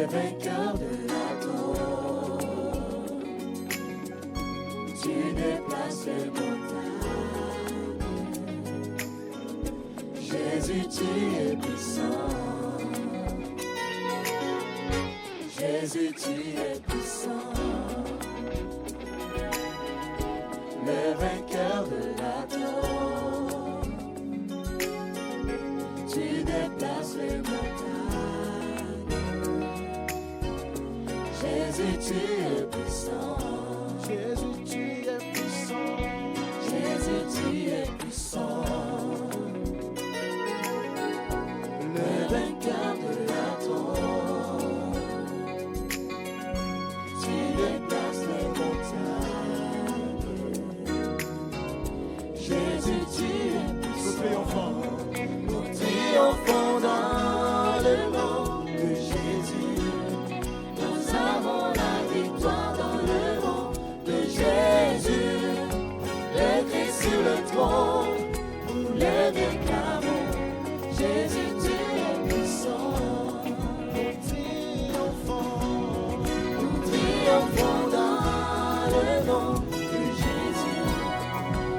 vainqueur de la mort. Tu déplaces les montagnes. Jésus, tu es puissant. Jésus, tu es puissant. Le vainqueur de la mort. Tu déplaces les montagnes. Jésus, tu es puissant. Jésus, tu es puissant. Jésus, tu es puissant. Le vainqueur de la mort. Tu déplaces les montagnes. Jésus, tu es puissant. Nous triomphons dans le nom de Jésus. Nous avons la victoire dans le nom de Jésus. Le Christ sur le trône, nous le déclarons. Jésus, tu es puissant. Nous triomphons dans le nom de Jésus.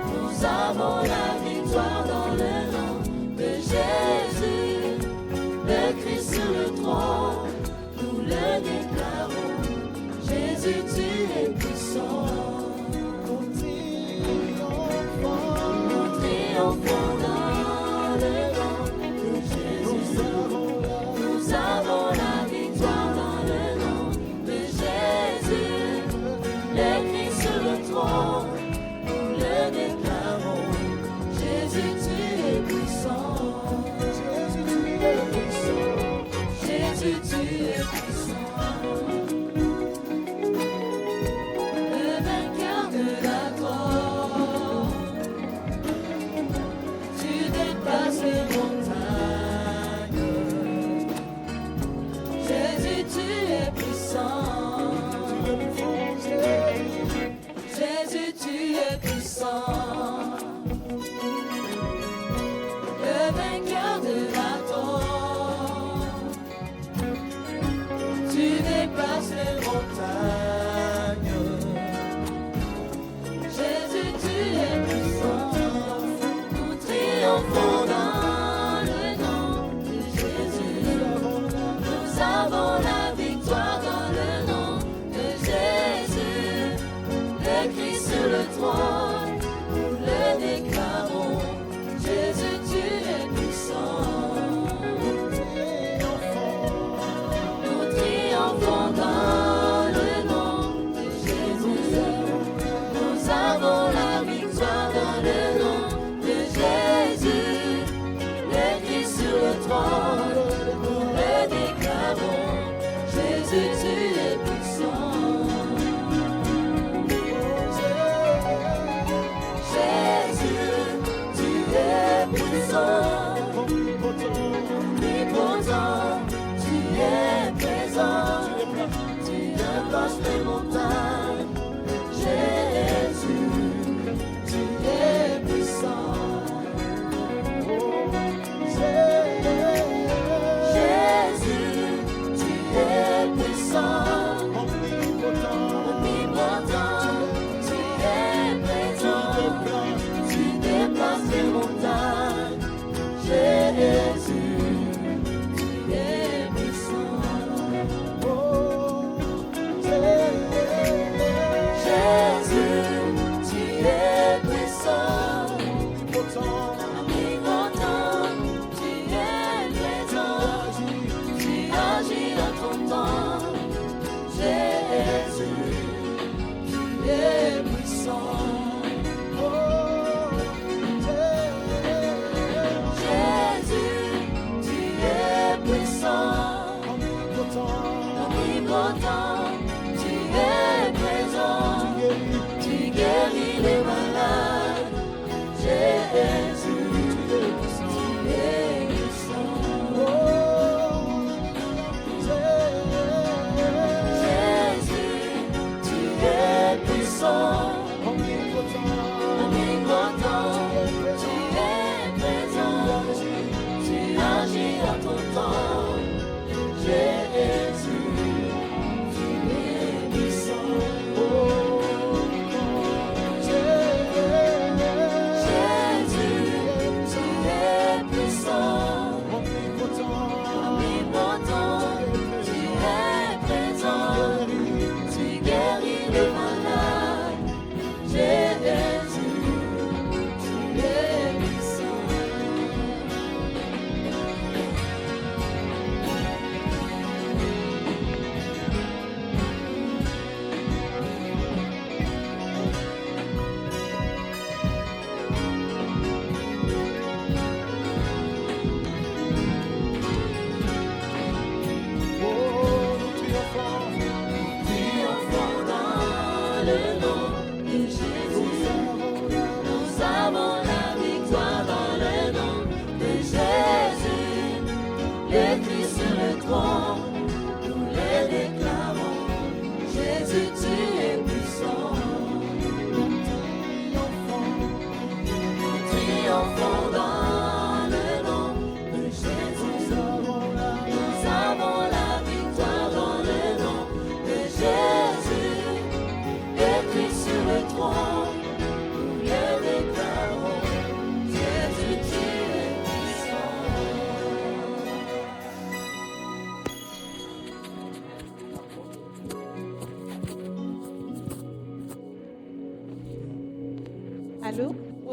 Nous avons la victoire dans le nom de Jésus. Le Christ sur le trône, nous le déclarons. Jésus, tu es puissant. Nous triomphons dans le nom de Jésus. Nous avons la victoire dans le nom de Jésus. Le Christ sur le trône, nous le déclarons. Jésus, tu es puissant. Jésus, tu es puissant. Jésus, tu es puissant. Le vainqueur de la mort. Tu déplaces les montagnes. Jésus, tu es puissant. Jésus, tu es puissant. Le vainqueur de la mort. Tu déplaces les montagnes. Jésus, tu es puissant. Nous triomphons dans le nom de Jésus. Nous avons la victoire dans le nom de Jésus. Le Christ sur le trône, nous le déclarons. Jésus, tu es puissant. Nous triomphons dans le nom de Jésus. Nous avons la victoire dans le nom de Jésus. Le Christ sur le trône, nous le déclarons. Jésus, tu es puissant. Jésus, tu es puissant. Omnipotent, tu es présent. Tu déplaces les montagnes. Jésus, tu es puissant. Jésus, tu es puissant. Omnipotent, tu es présent. Tu déplaces les montagnes.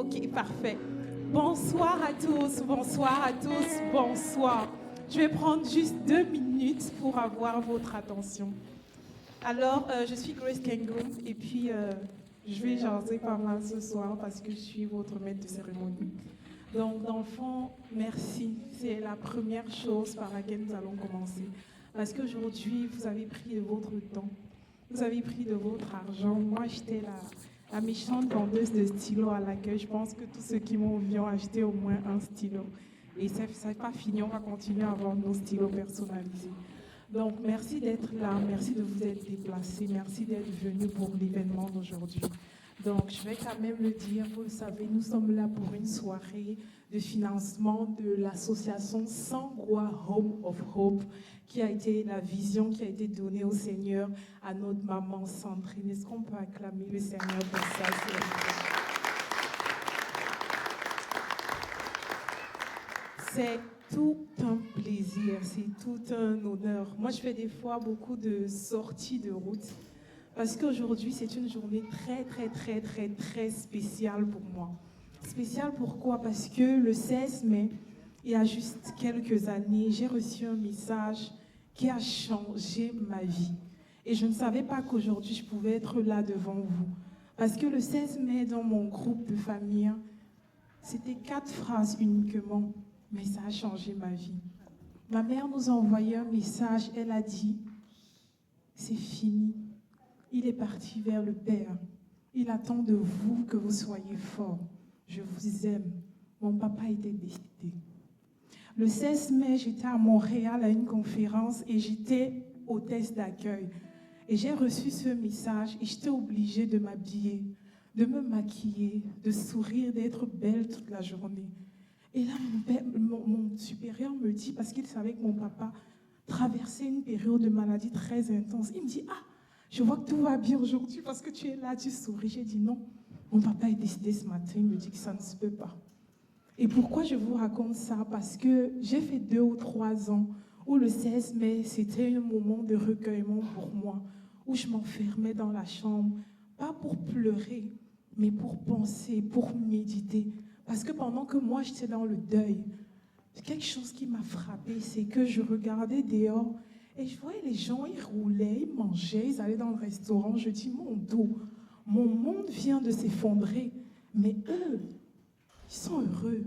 Ok, parfait. Bonsoir à tous, bonsoir à tous, bonsoir. Je vais prendre juste 2 minutes pour avoir votre attention. Alors, je suis Grace Kengo et puis je vais jaser pas mal ce soir parce que je suis votre maître de cérémonie. Donc, dans le fond, merci. C'est la première chose par laquelle nous allons commencer. Parce qu'aujourd'hui, vous avez pris de votre temps, vous avez pris de votre argent. Moi, j'étais la méchante vendeuse de stylos à l'accueil. Je pense que tous ceux qui m'ont vu ont acheté au moins un stylo. Et ça n'est pas fini, on va continuer à vendre nos stylos personnalisés. Donc, merci d'être là, merci de vous être déplacés, merci d'être venu pour l'événement d'aujourd'hui. Donc, je vais quand même le dire, vous le savez, nous sommes là pour une soirée de financement de l'association Sangwa Home of Hope, qui a été la vision qui a été donnée au Seigneur à notre maman Sandrine. Est-ce qu'on peut acclamer le Seigneur pour ça, s'il vous plaît? C'est tout un plaisir, c'est tout un honneur. Moi, je fais des fois beaucoup de sorties de route parce qu'aujourd'hui, c'est une journée très spéciale pour moi. Spéciale pourquoi? Parce que le 16 mai, il y a juste quelques années, j'ai reçu un message qui a changé ma vie. Et je ne savais pas qu'aujourd'hui, je pouvais être là devant vous. Parce que le 16 mai, dans mon groupe de famille, c'était 4 phrases uniquement. Mais ça a changé ma vie. Ma mère nous a envoyé un message. Elle a dit, c'est fini. Il est parti vers le Père. Il attend de vous que vous soyez forts. Je vous aime. Mon papa était décédé. Le 16 mai, j'étais à Montréal à une conférence et j'étais hôtesse d'accueil. Et j'ai reçu ce message et j'étais obligée de m'habiller, de me maquiller, de sourire, d'être belle toute la journée. Et là, mon supérieur me dit, parce qu'il savait que mon papa traversait une période de maladie très intense, il me dit, ah, je vois que tout va bien aujourd'hui parce que tu es là, tu souris. J'ai dit non, mon papa est décédé ce matin, il me dit que ça ne se peut pas. Et pourquoi je vous raconte ça? Parce que j'ai fait 2 ou 3 ans où le 16 mai, c'était un moment de recueillement pour moi, où je m'enfermais dans la chambre, pas pour pleurer, mais pour penser, pour méditer. Parce que pendant que moi, j'étais dans le deuil, quelque chose qui m'a frappée, c'est que je regardais dehors et je voyais les gens, ils roulaient, ils mangeaient, ils allaient dans le restaurant. Je dis, mon dos, mon monde vient de s'effondrer, mais eux, ils sont heureux.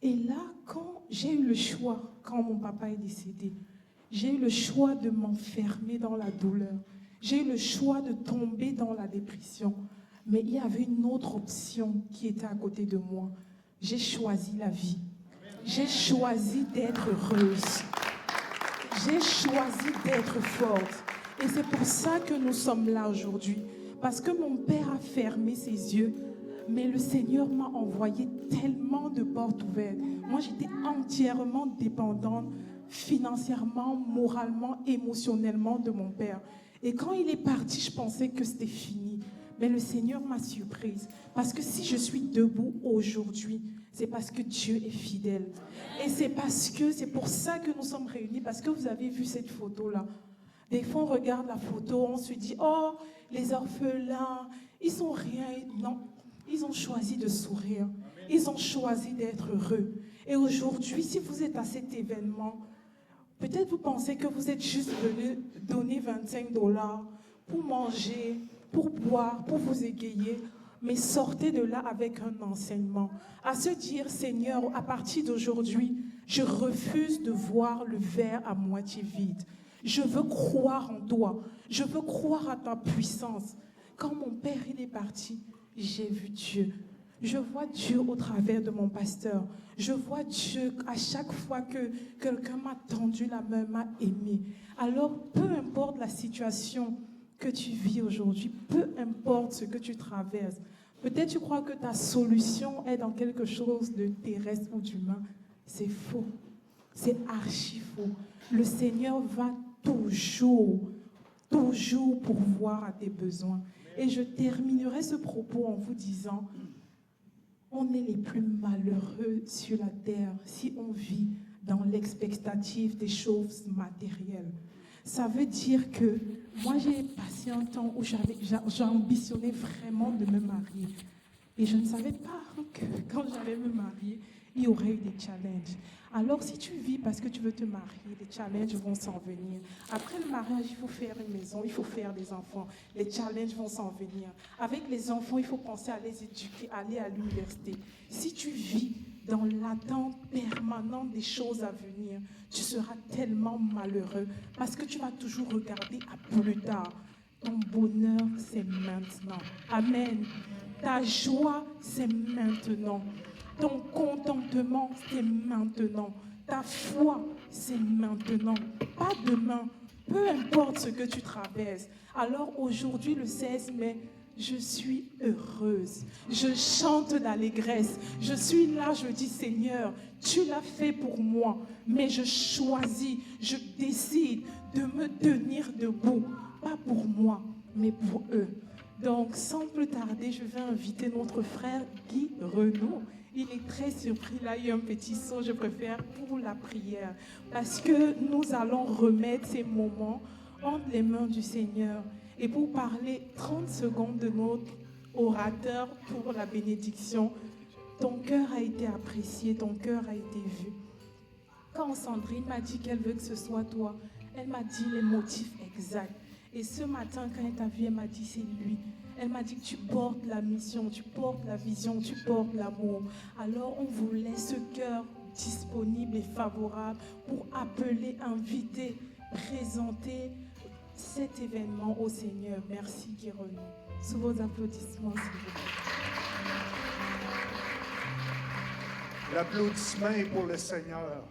Et là, quand j'ai eu le choix, quand mon papa est décédé, j'ai eu le choix de m'enfermer dans la douleur. J'ai eu le choix de tomber dans la dépression. Mais il y avait une autre option qui était à côté de moi. J'ai choisi la vie. J'ai choisi d'être heureuse. J'ai choisi d'être forte. Et c'est pour ça que nous sommes là aujourd'hui. Parce que mon père a fermé ses yeux. Mais le Seigneur m'a envoyé tellement de portes ouvertes. Moi, j'étais entièrement dépendante financièrement, moralement, émotionnellement de mon père. Et quand il est parti, je pensais que c'était fini. Mais le Seigneur m'a surprise. Parce que si je suis debout aujourd'hui, c'est parce que Dieu est fidèle. Et c'est pour ça que nous sommes réunis. Parce que vous avez vu cette photo-là. Des fois, on regarde la photo, on se dit, oh, les orphelins, ils sont rien. Non, ils ont choisi de sourire. Ils ont choisi d'être heureux. Et aujourd'hui, si vous êtes à cet événement, peut-être vous pensez que vous êtes juste venu donner $25 pour manger, pour boire, pour vous égayer, mais sortez de là avec un enseignement. À se dire, Seigneur, à partir d'aujourd'hui, je refuse de voir le verre à moitié vide. Je veux croire en toi. Je veux croire à ta puissance. Quand mon père il est parti, j'ai vu Dieu. Je vois Dieu au travers de mon pasteur. Je vois Dieu à chaque fois que quelqu'un m'a tendu la main, m'a aimé. Alors, peu importe la situation que tu vis aujourd'hui, peu importe ce que tu traverses, peut-être tu crois que ta solution est dans quelque chose de terrestre ou d'humain. C'est faux. C'est archi faux. Le Seigneur va toujours pourvoir à tes besoins. Et je terminerai ce propos en vous disant, on est les plus malheureux sur la terre si on vit dans l'expectative des choses matérielles. Ça veut dire que moi, j'ai passé un temps où j'ambitionnais vraiment de me marier. Et je ne savais pas que quand j'allais me marier, il y aurait eu des challenges. Alors, si tu vis parce que tu veux te marier, les challenges vont s'en venir. Après le mariage, il faut faire une maison, il faut faire des enfants. Les challenges vont s'en venir. Avec les enfants, il faut penser à les éduquer, aller à l'université. Si tu vis dans l'attente permanente des choses à venir, tu seras tellement malheureux parce que tu vas toujours regarder à plus tard. Ton bonheur, c'est maintenant. Amen. Ta joie, c'est maintenant. Ton contentement, c'est maintenant. Ta foi, c'est maintenant. Pas demain. Peu importe ce que tu traverses. Alors aujourd'hui, le 16 mai, je suis heureuse. Je chante d'allégresse. Je suis là, je dis Seigneur, tu l'as fait pour moi. Mais je choisis, je décide de me tenir debout. Pas pour moi, mais pour eux. Donc, sans plus tarder, je vais inviter notre frère Guy Renaud. Il est très surpris. Là, il y a un petit saut, je préfère, pour la prière. Parce que nous allons remettre ces moments entre les mains du Seigneur. Et pour parler 30 secondes de notre orateur pour la bénédiction, ton cœur a été apprécié, ton cœur a été vu. Quand Sandrine m'a dit qu'elle veut que ce soit toi, elle m'a dit les motifs exacts. Et ce matin, quand elle t'a vu, elle m'a dit c'est lui. Elle m'a dit que tu portes la mission, tu portes la vision, tu portes l'amour. Alors on vous laisse ce cœur disponible et favorable pour appeler, inviter, présenter cet événement au Seigneur. Merci Guy Renaud. Sous vos applaudissements, s'il vous plaît. L'applaudissement est pour le Seigneur.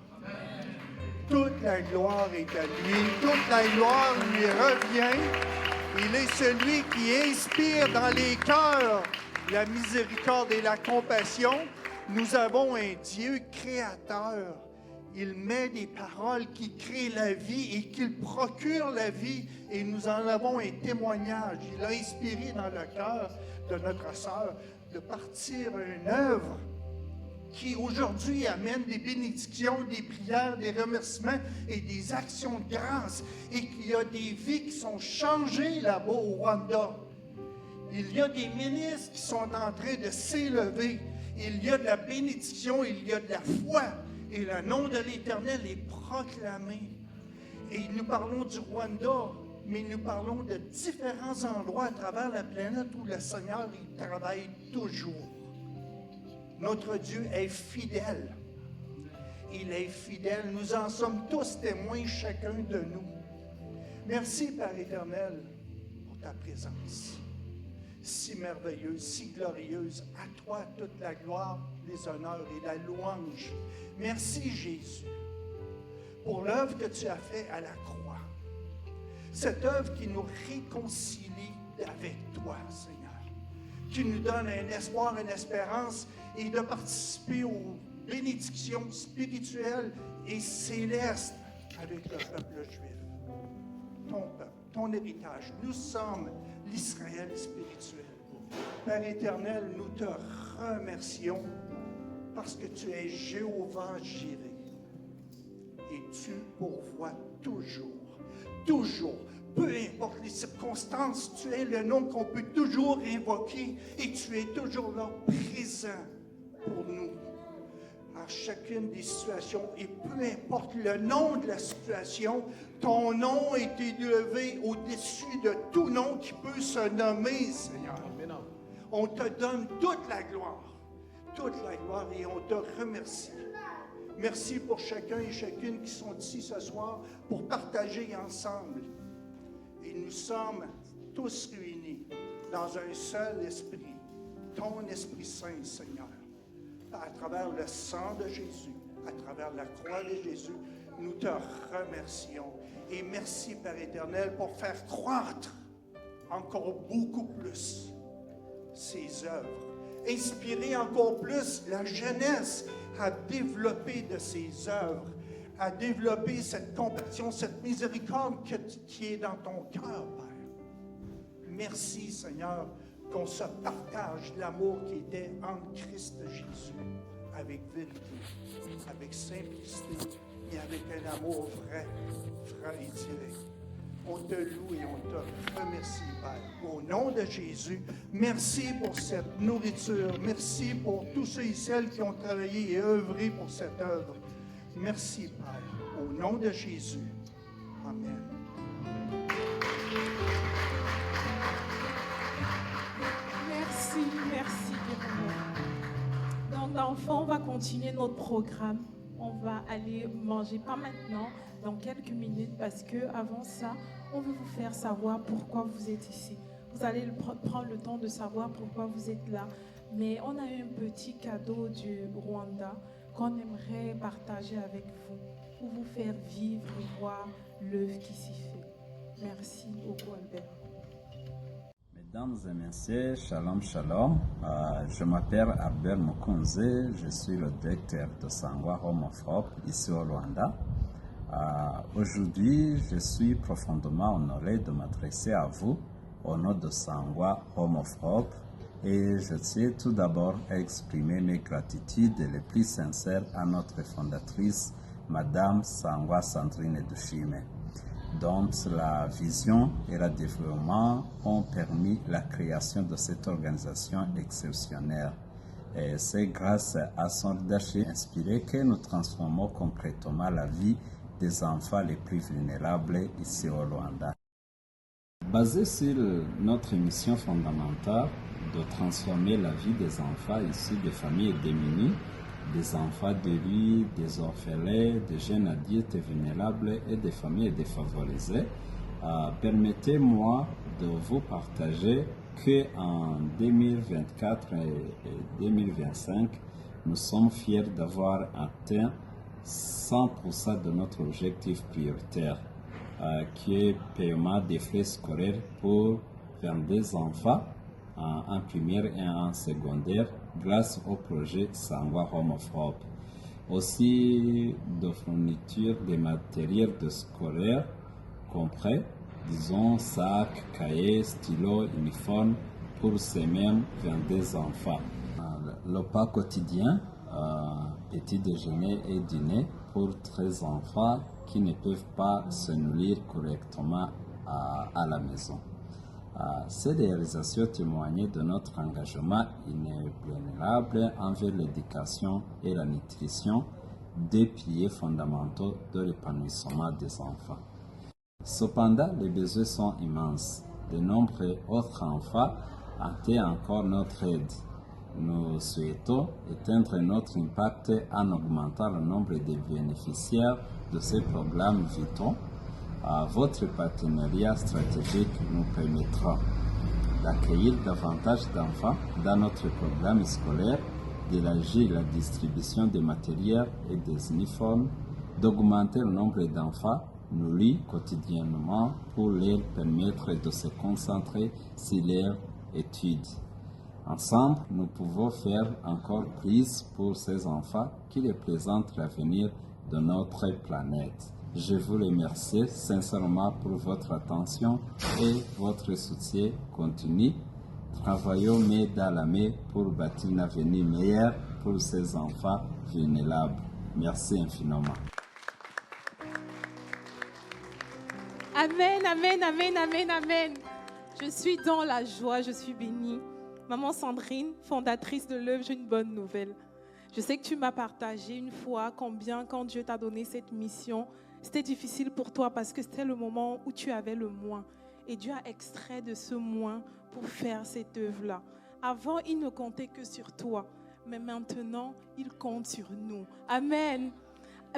Toute la gloire est à lui. Toute la gloire lui revient. Il est celui qui inspire dans les cœurs la miséricorde et la compassion. Nous avons un Dieu créateur. Il met des paroles qui créent la vie et qui procurent la vie. Et nous en avons un témoignage. Il a inspiré dans le cœur de notre sœur de partir une œuvre qui aujourd'hui amène des bénédictions, des prières, des remerciements et des actions de grâce. Et qu'il y a des vies qui sont changées là-bas au Rwanda. Il y a des ministres qui sont en train de s'élever. Il y a de la bénédiction, il y a de la foi. Et le nom de l'Éternel est proclamé. Et nous parlons du Rwanda, mais nous parlons de différents endroits à travers la planète où le Seigneur il travaille toujours. Notre Dieu est fidèle. Il est fidèle. Nous en sommes tous témoins, chacun de nous. Merci, Père éternel, pour ta présence. Si merveilleuse, si glorieuse. À toi toute la gloire, les honneurs et la louange. Merci, Jésus, pour l'œuvre que tu as faite à la croix. Cette œuvre qui nous réconcilie avec toi, Seigneur. Qui nous donne un espoir, une espérance et de participer aux bénédictions spirituelles et célestes avec le peuple juif. Ton peuple, ton héritage. Nous sommes l'Israël spirituel. Père éternel, nous te remercions parce que tu es Jéhovah Jireh. Et tu pourvois toujours, toujours. Peu importe les circonstances, tu es le nom qu'on peut toujours invoquer et tu es toujours là, présent pour nous. En chacune des situations, et peu importe le nom de la situation, ton nom est élevé au-dessus de tout nom qui peut se nommer, Seigneur. On te donne toute la gloire et on te remercie. Merci pour chacun et chacune qui sont ici ce soir pour partager ensemble. Et nous sommes tous réunis dans un seul esprit, ton Esprit Saint, Seigneur. À travers le sang de Jésus, à travers la croix de Jésus, nous te remercions. Et merci, Père éternel, pour faire croître encore beaucoup plus ces œuvres. Inspirer encore plus la jeunesse à développer de ces œuvres, à développer cette compassion, cette miséricorde qui est dans ton cœur, Père. Merci, Seigneur, qu'on se partage l'amour qui était en Christ Jésus, avec vérité, avec simplicité et avec un amour vrai, franc et direct. On te loue et on te remercie, Père. Au nom de Jésus, merci pour cette nourriture. Merci pour tous ceux et celles qui ont travaillé et œuvré pour cette œuvre. Merci, Père. Au nom de Jésus. Amen. Merci, Guérin. Donc, d'enfants, on va continuer notre programme. On va aller manger, pas maintenant, dans quelques minutes, parce que avant ça, on veut vous faire savoir pourquoi vous êtes ici. Vous allez prendre le temps de savoir pourquoi vous êtes là. Mais on a eu un petit cadeau du Rwanda qu'on aimerait partager avec vous pour vous faire vivre et voir l'œuvre qui s'y fait. Merci beaucoup, Albert. Mesdames et messieurs, shalom, shalom. Je m'appelle Albert Mukunze, je suis le directeur de Sangwa Home of Hope ici au Rwanda. Aujourd'hui, je suis profondément honoré de m'adresser à vous au nom de Sangwa Home of Hope et je tiens tout d'abord à exprimer mes gratitudes les plus sincères à notre fondatrice, Madame Sangwa Sandrine Dushime, dont la vision et le développement ont permis la création de cette organisation exceptionnelle. Et c'est grâce à son leadership inspiré que nous transformons concrètement la vie des enfants les plus vulnérables ici au Rwanda. Basé sur notre mission fondamentale de transformer la vie des enfants issus de familles démunies, des enfants de rue, des orphelins, des jeunes adultes vulnérables et des familles défavorisées, permettez-moi de vous partager qu'en 2024 et 2025, nous sommes fiers d'avoir atteint 100% de notre objectif prioritaire, qui est paiement des frais scolaires pour 22 enfants en première et en secondaire grâce au projet Sangwa Home of Hope. Aussi de fourniture des matériels de scolaire compris, disons sacs, cahiers, stylos, uniformes pour ces mêmes 22 enfants. Le repas quotidien, petit déjeuner et dîner pour 13 enfants qui ne peuvent pas se nourrir correctement à la maison. Ces réalisations témoignent de notre engagement inébranlable envers l'éducation et la nutrition, deux piliers fondamentaux de l'épanouissement des enfants. Cependant, les besoins sont immenses. De nombreux autres enfants attendent encore notre aide. Nous souhaitons éteindre notre impact en augmentant le nombre de bénéficiaires de ces programmes vitaux. Votre partenariat stratégique nous permettra d'accueillir davantage d'enfants dans notre programme scolaire, d'élargir la distribution des matériels et des uniformes, d'augmenter le nombre d'enfants nourris quotidiennement pour leur permettre de se concentrer sur leurs études. Ensemble, nous pouvons faire encore plus pour ces enfants qui représentent l'avenir de notre planète. Je vous remercie sincèrement pour votre attention et votre soutien continu. Travaillons main dans la main pour bâtir un avenir meilleur pour ces enfants vulnérables. Merci infiniment. Amen, amen, amen, amen, amen. Je suis dans la joie, je suis bénie. Maman Sandrine, fondatrice de l'œuvre, j'ai une bonne nouvelle. Je sais que tu m'as partagé une fois combien, quand Dieu t'a donné cette mission, c'était difficile pour toi parce que c'était le moment où tu avais le moins. Et Dieu a extrait de ce moins pour faire cette œuvre-là. Avant, il ne comptait que sur toi. Mais maintenant, il compte sur nous. Amen.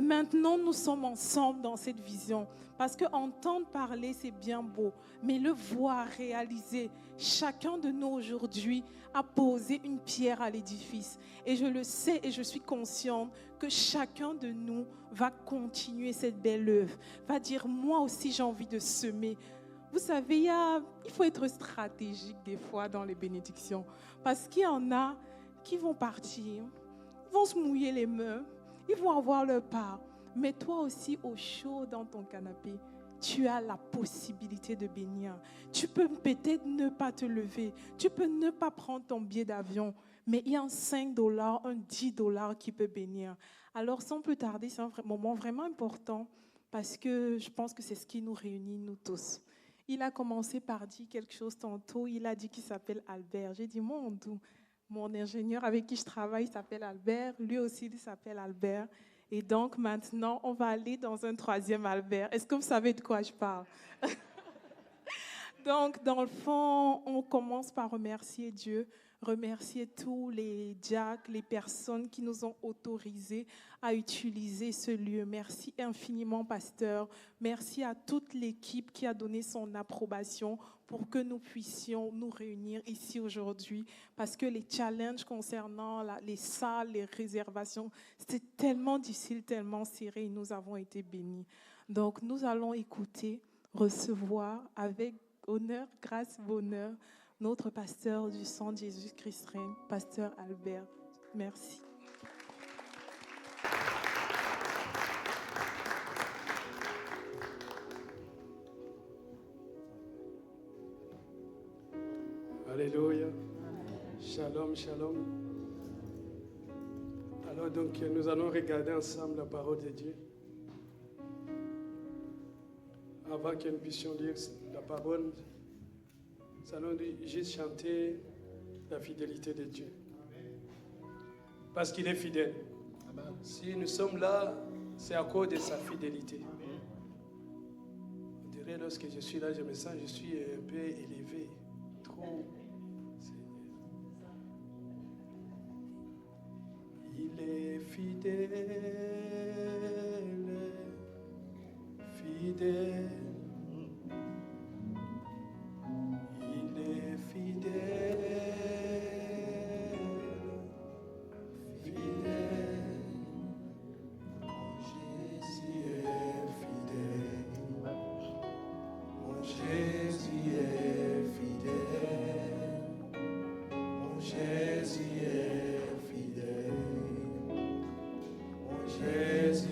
Maintenant, nous sommes ensemble dans cette vision. Parce qu'entendre parler, c'est bien beau. Mais le voir réaliser, chacun de nous aujourd'hui a posé une pierre à l'édifice. Et je le sais et je suis consciente que chacun de nous va continuer cette belle œuvre. Va dire, moi aussi j'ai envie de semer. Vous savez, il faut être stratégique des fois dans les bénédictions. Parce qu'il y en a qui vont partir, vont se mouiller les mains, ils vont avoir leur part. Mais toi aussi, au chaud dans ton canapé, tu as la possibilité de bénir. Tu peux peut-être ne pas te lever. Tu peux ne pas prendre ton billet d'avion. Mais il y a un 5 $, un 10 $ qui peut bénir. Alors, sans plus tarder, c'est un moment vraiment important parce que je pense que c'est ce qui nous réunit, nous tous. Il a commencé par dire quelque chose tantôt. Il a dit qu'il s'appelle Albert. J'ai dit, mon ingénieur avec qui je travaille s'appelle Albert. Lui aussi, il s'appelle Albert. Et donc, maintenant, on va aller dans un troisième Albert. Est-ce que vous savez de quoi je parle? Donc, dans le fond, on commence par remercier Dieu, remercier tous les diacres, les personnes qui nous ont autorisés à utiliser ce lieu. Merci infiniment, pasteur. Merci à toute l'équipe qui a donné son approbation pour que nous puissions nous réunir ici aujourd'hui. Parce que les challenges concernant les salles, les réservations, c'était tellement difficile, tellement serré. Nous avons été bénis. Donc, nous allons écouter, recevoir avec honneur, grâce, bonheur, notre pasteur du sang de Jésus-Christ règne, pasteur Albert. Merci. Alléluia. Shalom, shalom. Alors donc, nous allons regarder ensemble la parole de Dieu. Avant que nous puissions lire la parole, nous allons juste chanter la fidélité de Dieu. Parce qu'il est fidèle. Si nous sommes là, c'est à cause de sa fidélité. On dirait lorsque je suis là, je me sens, je suis un peu élevé. Trop. Il est fidèle, fidèle. Il est fidèle, fidèle. Jésus est fidèle. Mon Jésus est fidèle. Mon Jésus est fidèle. Mon Jésus est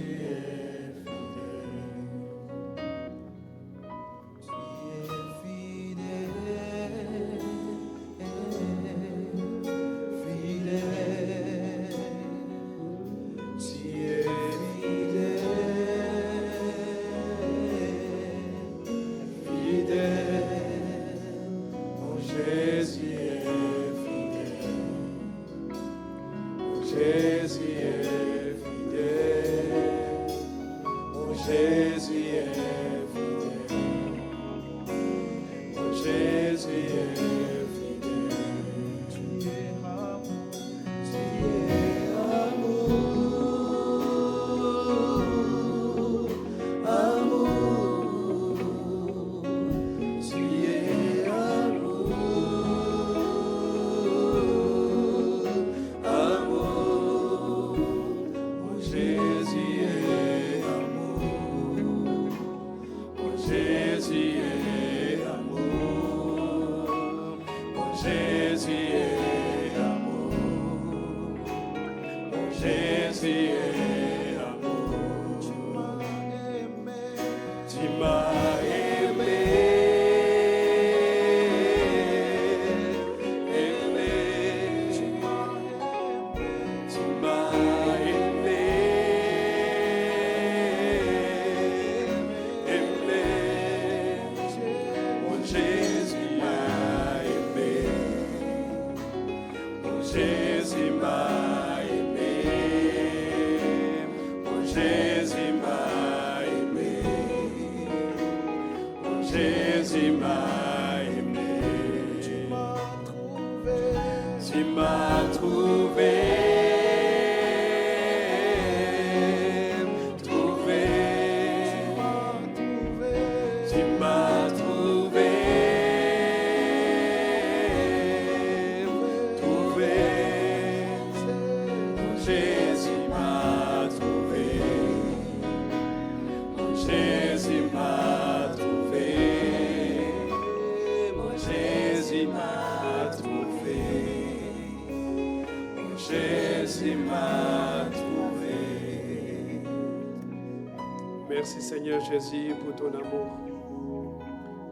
Merci Seigneur Jésus pour ton amour.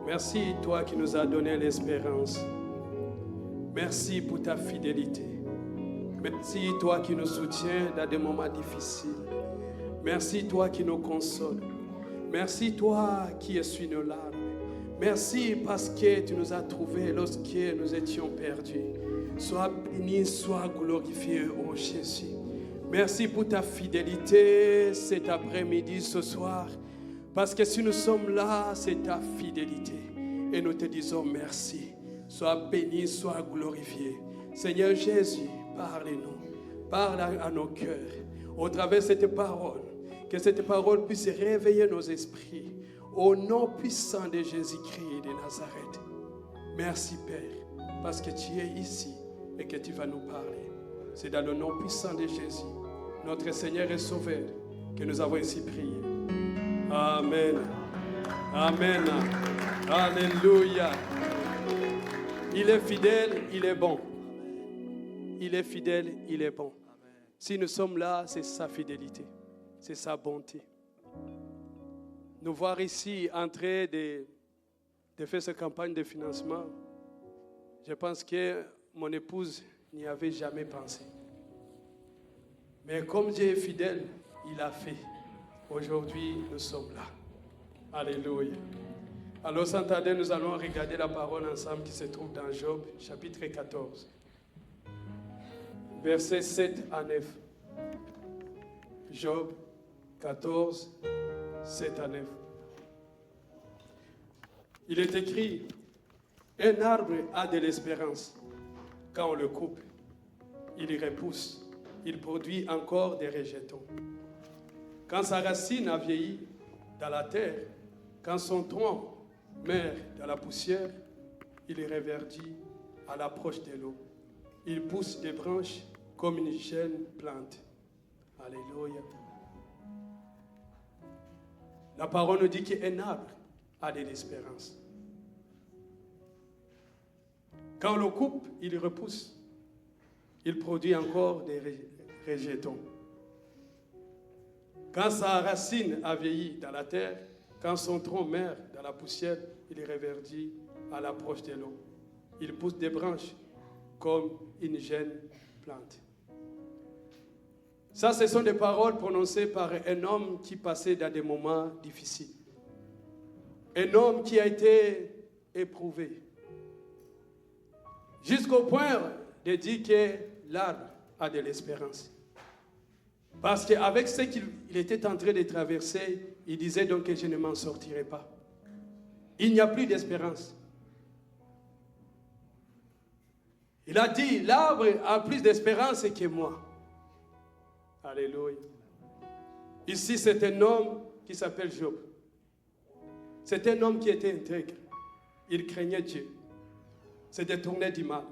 Merci toi qui nous as donné l'espérance. Merci pour ta fidélité. Merci toi qui nous soutiens dans des moments difficiles. Merci toi qui nous consoles. Merci toi qui essuies nos larmes. Merci parce que tu nous as trouvés lorsque nous étions perdus. Sois béni, sois glorifié, ô Jésus. Merci pour ta fidélité cet après-midi, ce soir. Parce que si nous sommes là, c'est ta fidélité. Et nous te disons merci. Sois béni, sois glorifié. Seigneur Jésus, parle-nous. Parle à nos cœurs. Au travers de cette parole, que cette parole puisse réveiller nos esprits. Au nom puissant de Jésus-Christ de Nazareth. Merci Père, parce que tu es ici et que tu vas nous parler. C'est dans le nom puissant de Jésus, notre Seigneur et Sauveur, que nous avons ainsi prié. Amen. Amen. Alléluia. Il est fidèle, il est bon. Il est fidèle, il est bon. Si nous sommes là, c'est sa fidélité, c'est sa bonté. Nous voir ici en train de faire cette campagne de financement, je pense que mon épouse n'y avait jamais pensé. Mais comme Dieu est fidèle, il a fait. Aujourd'hui, nous sommes là. Alléluia. Alors, sans tarder, nous allons regarder la parole ensemble qui se trouve dans Job, chapitre 14, versets 7 à 9. Job 14, 7 à 9. Il est écrit, un arbre a de l'espérance. Quand on le coupe, il y repousse. Il produit encore des rejetons. Quand sa racine a vieilli dans la terre, quand son tronc meurt dans la poussière, il reverdit à l'approche de l'eau. Il pousse des branches comme une jeune plante. Alléluia. La parole nous dit qu'un arbre a de l'espérance. Quand on le coupe, il repousse. Il produit encore des rejetons. Quand sa racine a vieilli dans la terre, quand son tronc meurt dans la poussière, il reverdit à l'approche de l'eau. Il pousse des branches comme une jeune plante. Ça, ce sont des paroles prononcées par un homme qui passait dans des moments difficiles. Un homme qui a été éprouvé. Jusqu'au point de dire que l'arbre a de l'espérance. Parce qu'avec ce qu'il était en train de traverser, il disait donc que je ne m'en sortirai pas. Il n'y a plus d'espérance. Il a dit, l'arbre a plus d'espérance que moi. Alléluia. Ici, c'est un homme qui s'appelle Job. C'est un homme qui était intègre. Il craignait Dieu. Se détournait du mal.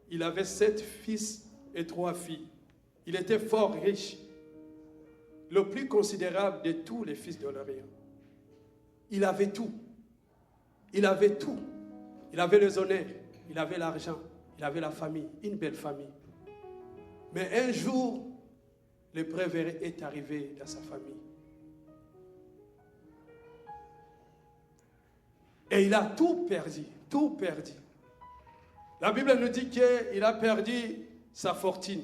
Il avait 7 fils et 3 filles. Il était fort riche. Le plus considérable de tous les fils de l'Orient. Il avait tout. Il avait tout. Il avait les honneurs. Il avait l'argent. Il avait la famille. Une belle famille. Mais un jour, l'épreuve est arrivée dans sa famille. Et il a tout perdu. Tout perdu. La Bible nous dit qu'il a perdu sa fortune.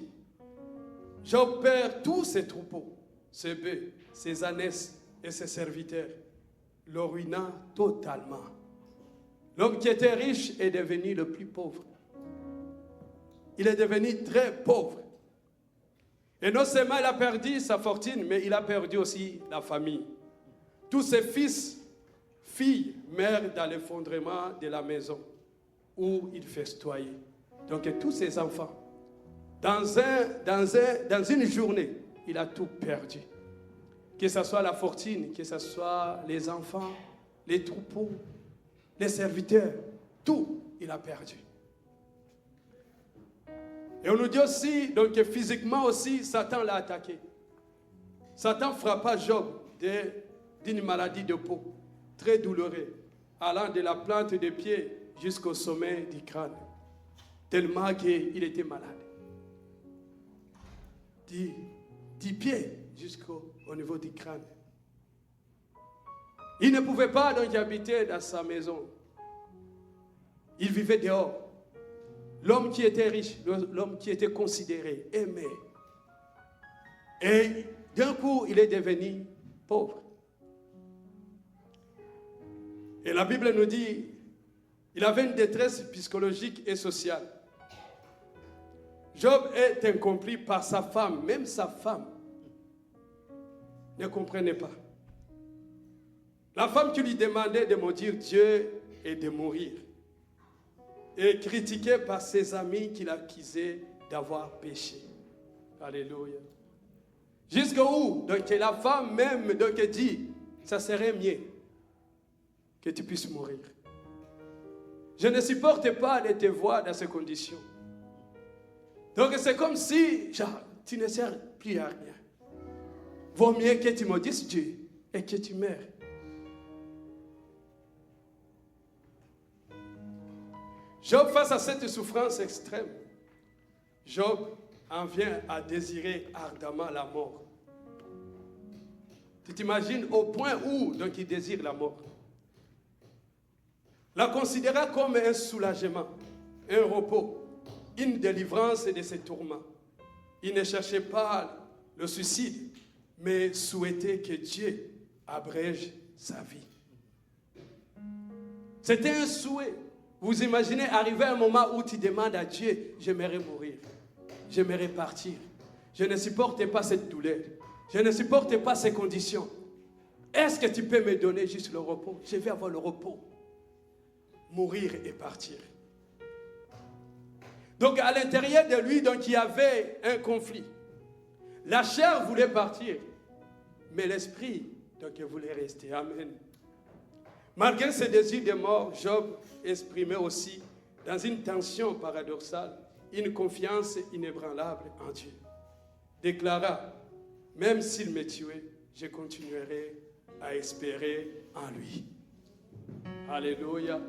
Job perd tous ses troupeaux, ses bœufs, ses ânesses et ses serviteurs. Le ruina totalement. L'homme qui était riche est devenu le plus pauvre. Il est devenu très pauvre. Et non seulement il a perdu sa fortune, mais il a perdu aussi la famille. Tous ses fils, filles meurent dans l'effondrement de la maison où il festoyait. Donc tous ses enfants, dans une journée, il a tout perdu. Que ce soit la fortune, que ce soit les enfants, les troupeaux, les serviteurs, tout, il a perdu. Et on nous dit aussi, donc que physiquement aussi, Satan l'a attaqué. Satan frappa Job d'une maladie de peau, très douloureuse, allant de la plante des pieds jusqu'au sommet du crâne, tellement qu'il était malade. Du pied jusqu'au niveau du crâne. Il ne pouvait pas donc habiter dans sa maison. Il vivait dehors. L'homme qui était riche, l'homme qui était considéré, aimé. Et d'un coup, il est devenu pauvre. Et la Bible nous dit, il avait une détresse psychologique et sociale. Job est incompris par sa femme, même sa femme ne comprenait pas. La femme qui lui demandait de maudire Dieu et de mourir, et critiquée par ses amis qui l'accusaient d'avoir péché. Alléluia. Jusqu'où, donc la femme même donc dit, ça serait mieux que tu puisses mourir. Je ne supporte pas de te voir dans ces conditions. Donc c'est comme si, genre, tu ne sers plus à rien. Vaut mieux que tu maudisses Dieu et que tu meurs. Job, face à cette souffrance extrême, Job en vient à désirer ardemment la mort. Tu t'imagines au point où donc il désire la mort. La considéra comme un soulagement, un repos, une délivrance de ses tourments. Il ne cherchait pas le suicide, mais souhaitait que Dieu abrège sa vie. C'était un souhait. Vous imaginez arriver à un moment où tu demandes à Dieu, j'aimerais mourir, j'aimerais partir. Je ne supporte pas cette douleur. Je ne supporte pas ces conditions. Est-ce que tu peux me donner juste le repos? Je vais avoir le repos. Mourir et partir. Donc à l'intérieur de lui, donc, il y avait un conflit. La chair voulait partir, mais l'esprit donc, voulait rester. Amen. Malgré ce désir de mort, Job exprimait aussi, dans une tension paradoxale, une confiance inébranlable en Dieu. Déclara, même s'il me tuait, je continuerai à espérer en lui. Alléluia.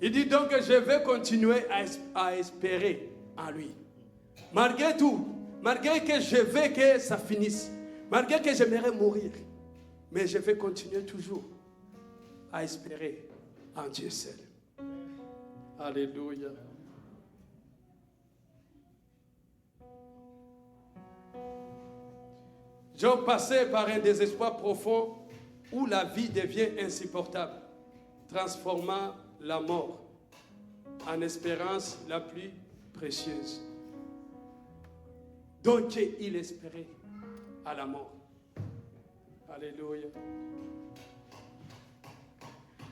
Il dit donc que je vais continuer à espérer en lui. Malgré tout, malgré que je veux que ça finisse, malgré que j'aimerais mourir, mais je vais continuer toujours à espérer en Dieu seul. Alléluia. Job passait par un désespoir profond où la vie devient insupportable, transformant la mort en espérance la plus précieuse. Donc il espérait à la mort. Alléluia.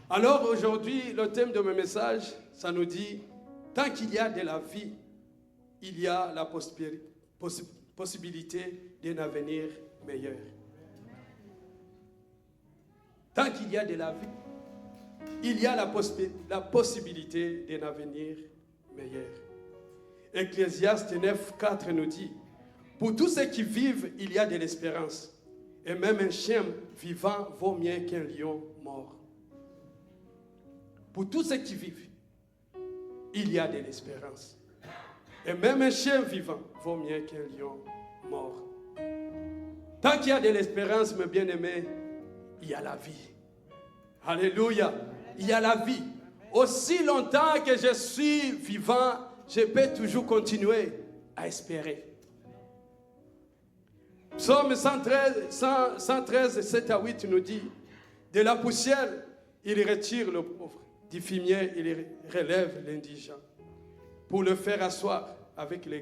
Alors aujourd'hui, le thème de mon message, ça nous dit, tant qu'il y a de la vie, il y a la possibilité d'un avenir meilleur. Tant qu'il y a de la vie, il y a la possibilité d'un avenir meilleur. Ecclésiaste 9:4 nous dit, pour tous ceux qui vivent, il y a de l'espérance. Et même un chien vivant vaut mieux qu'un lion mort. Pour tous ceux qui vivent, il y a de l'espérance. Et même un chien vivant vaut mieux qu'un lion mort. Tant qu'il y a de l'espérance, mes bien-aimés, il y a la vie. Alléluia. Il y a la vie. Aussi longtemps que je suis vivant, je peux toujours continuer à espérer. Psaume 113, 7 à 8 nous dit, de la poussière, il retire le pauvre. Du fumier, il relève l'indigent. Pour le faire asseoir avec les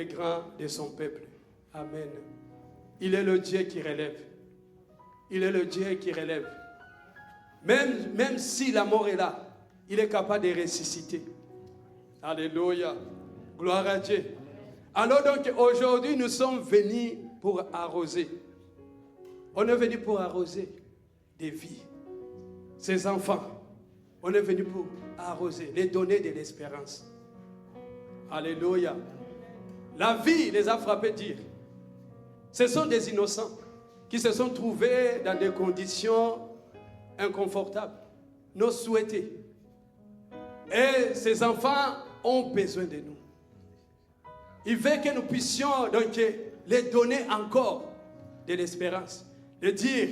grands de son peuple. Amen. Il est le Dieu qui relève. Il est le Dieu qui relève. Même si la mort est là, il est capable de ressusciter. Alléluia. Gloire à Dieu. Alors donc aujourd'hui, nous sommes venus pour arroser. On est venu pour arroser des vies. Ces enfants, on est venu pour arroser, les donner de l'espérance. Alléluia. La vie les a frappés dire. Ce sont des innocents qui se sont trouvés dans des conditions inconfortables, non souhaitées. Et ces enfants ont besoin de nous. Il veut que nous puissions donc les donner encore de l'espérance. De dire,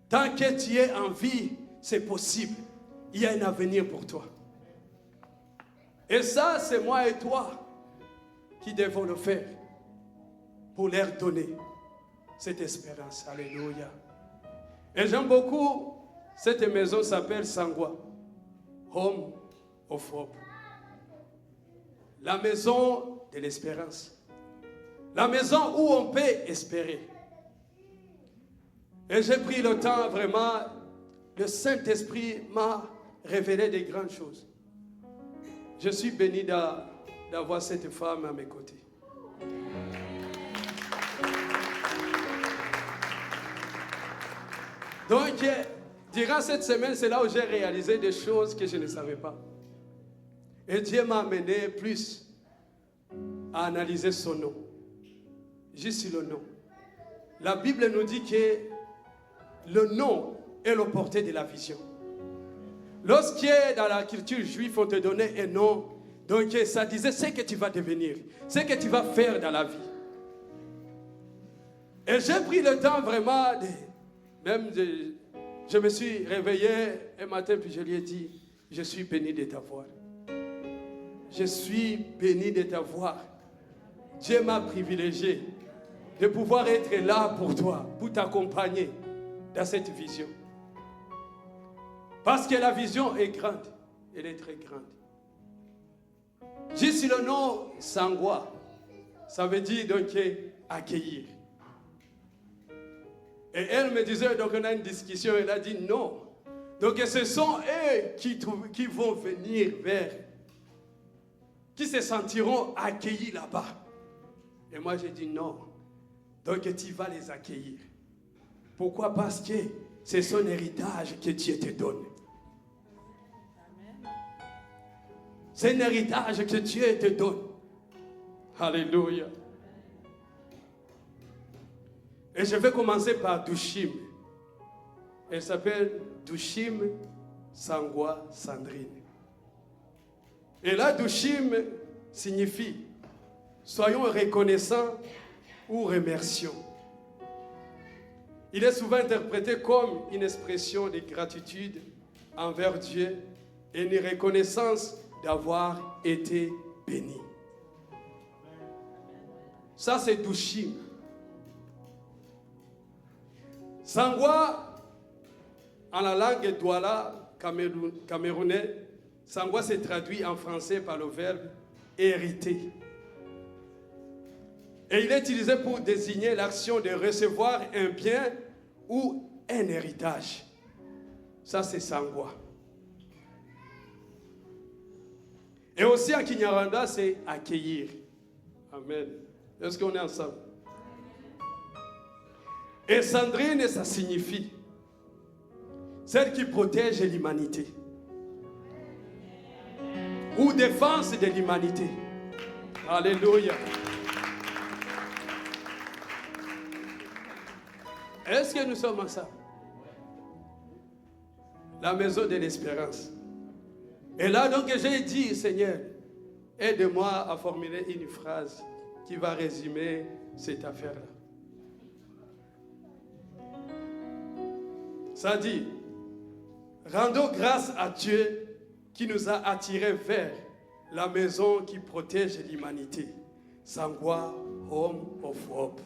tant que tu es en vie, c'est possible. Il y a un avenir pour toi. Et ça, c'est moi et toi qui devons le faire pour leur donner cette espérance. Alléluia. Et j'aime beaucoup Cette maison s'appelle Sangwa, Home of Hope. La maison de l'espérance. La maison où on peut espérer. Et j'ai pris le temps vraiment, le Saint-Esprit m'a révélé des grandes choses. Je suis béni d'avoir cette femme à mes côtés. Donc, durant cette semaine, c'est là où j'ai réalisé des choses que je ne savais pas. Et Dieu m'a amené plus à analyser son nom. Juste le nom. La Bible nous dit que le nom est le porté de la vision. Lorsque dans la culture juive, on te donnait un nom, donc ça disait ce que tu vas devenir, ce que tu vas faire dans la vie. Et j'ai pris le temps vraiment, je me suis réveillé un matin, puis je lui ai dit, je suis béni de t'avoir. Je suis béni de t'avoir. Dieu m'a privilégié de pouvoir être là pour toi, pour t'accompagner dans cette vision. Parce que la vision est grande. Elle est très grande. Juste le nom Sangwa, ça veut dire donc accueillir. Et elle me disait, donc on a une discussion, elle a dit non. Donc ce sont eux qui vont venir vers, qui se sentiront accueillis là-bas. Et moi j'ai dit non. Donc tu vas les accueillir. Pourquoi? Parce que c'est son héritage que Dieu te donne. C'est un héritage que Dieu te donne. Alléluia. Et je vais commencer par Dushim. Elle s'appelle Dushim Sangwa Sandrine. Et là, Dushim signifie soyons reconnaissants ou remercions. Il est souvent interprété comme une expression de gratitude envers Dieu et une reconnaissance d'avoir été béni. Ça, c'est Dushim. Sangwa, en la langue douala camerounais, Sangwa se traduit en français par le verbe hériter. Et il est utilisé pour désigner l'action de recevoir un bien ou un héritage. Ça, c'est Sangwa. Et aussi en Kinyarwanda, c'est accueillir. Amen. Est-ce qu'on est ensemble? Et Sandrine, ça signifie celle qui protège l'humanité. Ou défense de l'humanité. Alléluia. Est-ce que nous sommes ensemble? La maison de l'espérance. Et là, donc, j'ai dit, Seigneur, aide-moi à formuler une phrase qui va résumer cette affaire-là. Ça dit, rendons grâce à Dieu qui nous a attirés vers la maison qui protège l'humanité. Sangwa, Home of Hope.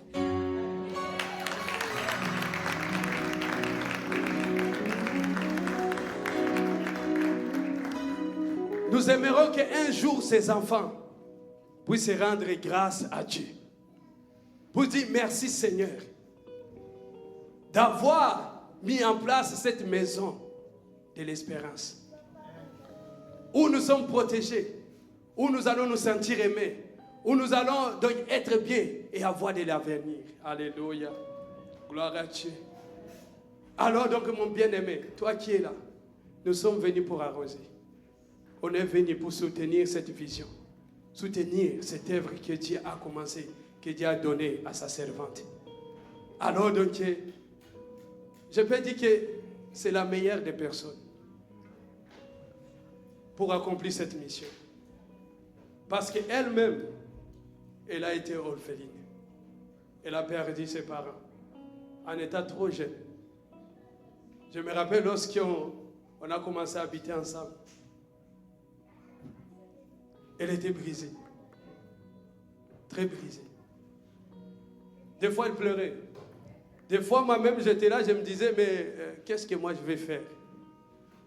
Nous aimerons qu'un jour ces enfants puissent rendre grâce à Dieu. Pour dire merci Seigneur d'avoir mis en place cette maison de l'espérance. Où nous sommes protégés, où nous allons nous sentir aimés, où nous allons donc être bien et avoir de l'avenir. Alléluia. Gloire à Dieu. Alors donc mon bien-aimé, toi qui es là, nous sommes venus pour arroser. On est venu pour soutenir cette vision, soutenir cette œuvre que Dieu a commencé, que Dieu a donnée à sa servante. Alors donc, je peux dire que c'est la meilleure des personnes pour accomplir cette mission. Parce qu'elle-même, elle a été orpheline. Elle a perdu ses parents en étant trop jeune. Je me rappelle lorsqu'on a commencé à habiter ensemble. Elle était brisée. Très brisée. Des fois, elle pleurait. Des fois, moi-même, j'étais là, je me disais, mais qu'est-ce que moi je vais faire?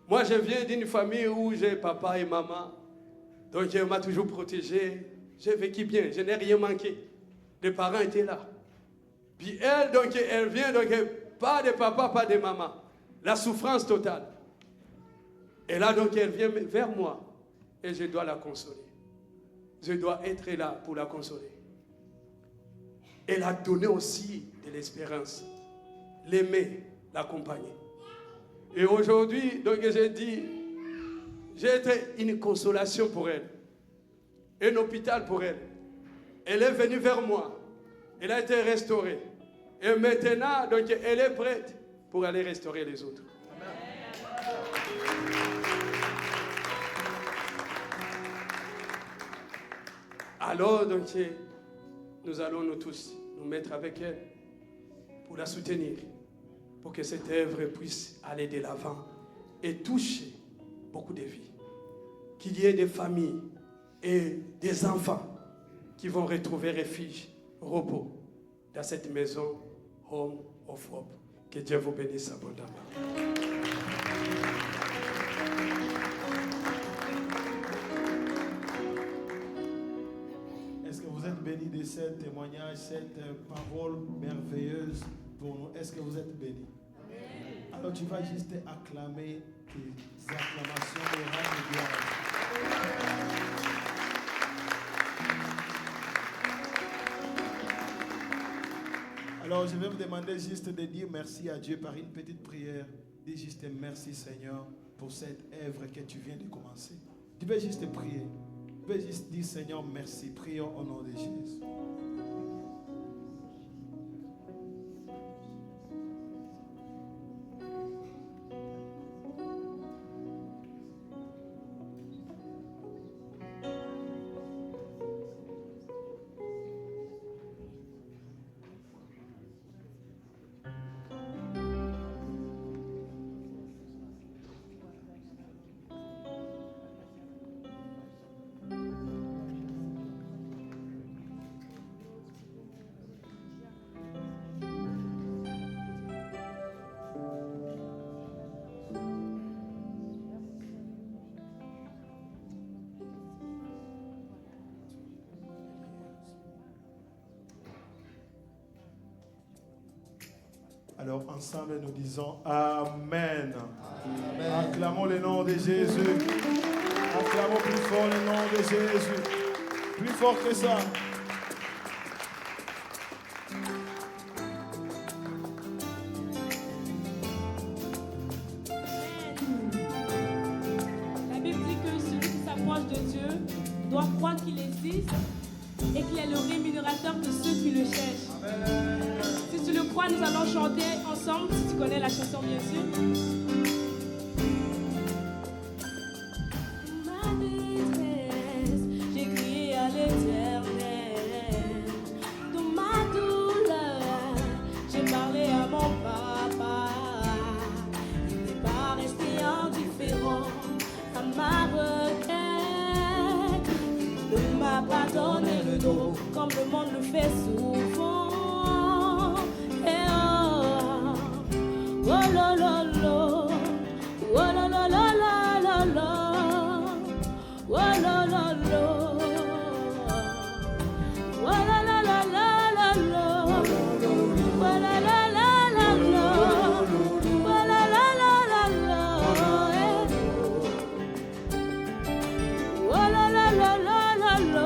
Moi, je viens d'une famille où j'ai papa et maman. Donc, elle m'a toujours protégé. J'ai vécu bien, je n'ai rien manqué. Les parents étaient là. Puis elle, donc, elle vient, donc, pas de papa, pas de maman. La souffrance totale. Et là, donc, elle vient vers moi. Et je dois la consoler. Je dois être là pour la consoler. Elle a donné aussi de l'espérance. L'aimer, l'accompagner. Et aujourd'hui, donc, j'ai dit, j'ai été une consolation pour elle. Un hôpital pour elle. Elle est venue vers moi. Elle a été restaurée. Et maintenant, donc, elle est prête pour aller restaurer les autres. Alors, donc, nous allons nous tous nous mettre avec elle pour la soutenir, pour que cette œuvre puisse aller de l'avant et toucher beaucoup de vies. Qu'il y ait des familles et des enfants qui vont retrouver refuge, repos dans cette maison Home of Hope. Que Dieu vous bénisse abondamment. Est-ce que vous êtes bénis de ce témoignage, cette parole merveilleuse pour nous? Est-ce que vous êtes bénis? Alors tu vas juste acclamer tes acclamations et rendre gloire. Alors je vais vous demander juste de dire merci à Dieu par une petite prière. Dis juste merci Seigneur pour cette œuvre que tu viens de commencer. Tu peux juste prier. Tu peux juste dire Seigneur merci. Prions au nom de Jésus. Alors ensemble nous disons Amen. Amen. Acclamons le nom de Jésus. Acclamons plus fort le nom de Jésus. Plus fort que ça. La Bible dit que celui qui s'approche de Dieu doit croire qu'il existe et qu'il est le rémunérateur de ceux qui le cherchent. Amen. Si tu le crois, nous allons chanter ensemble, si tu connais la chanson bien sûr. Ma détresse, j'ai crié à l'Éternel. Dans ma douleur, j'ai parlé à mon papa. Il n'est pas resté indifférent à ma requête. Il ne m'a pas donné le dos comme le monde le fait souvent. Oh la la la, oh la la la la la la, oh la la la, oh la la la la la la, oh la la la la la, oh la la la la la, oh la la la la la la,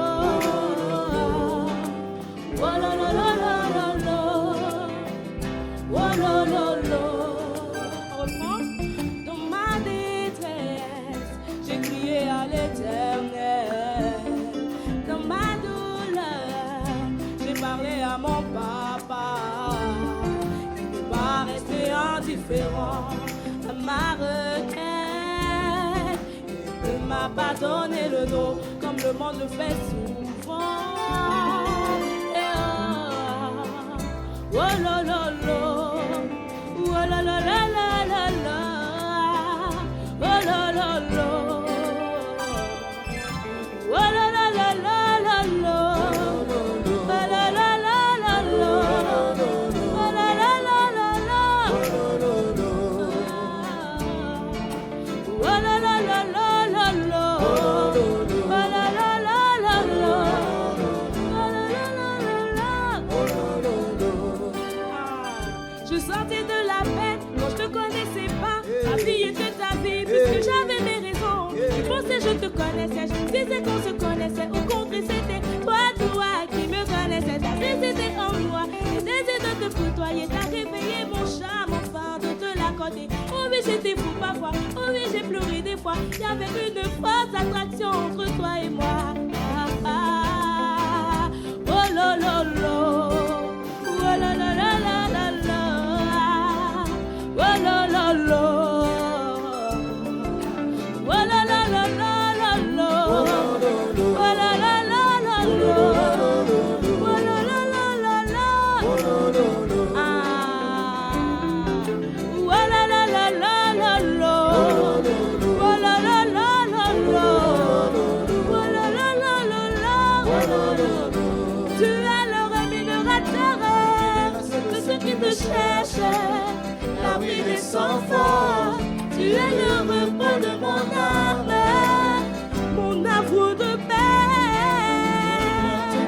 oh la la la la la la, oh la la la. Mon papa, il n'est pas resté indifférent à ma requête. Il ne m'a pas donné le dos comme le monde le fait souvent. Oh la la la, oh la la la la la la, oh la la la, oh la la la la la la. Oh Je sentais de la peine quand je te connaissais pas. Ma vie était ta vie puisque j'avais mes raisons. Je pensais je te connaissais, je disais qu'on se connaissait. Au contraire c'était toi qui me connaissais. Ta vie c'était en moi. Et désir de te côtoyer, t'as réveillé mon charme enfin de te l'accorder. Oh oui j'étais fou parfois, oh oui j'ai pleuré des fois. Il y avait une forte attraction entre toi et moi. Oh lo lo lo, oh la la la la la la, oh lo lo lo, oh la la la la la la, oh la la la la la, oh la la la la la, ah, oh la la la la la la, oh la la la la la, oh la la la la la. Tu es le rémunérateur de ceux qui te cherchent, l'abri des sans-force. Tu es le repos de mon âme, mon havre de paix.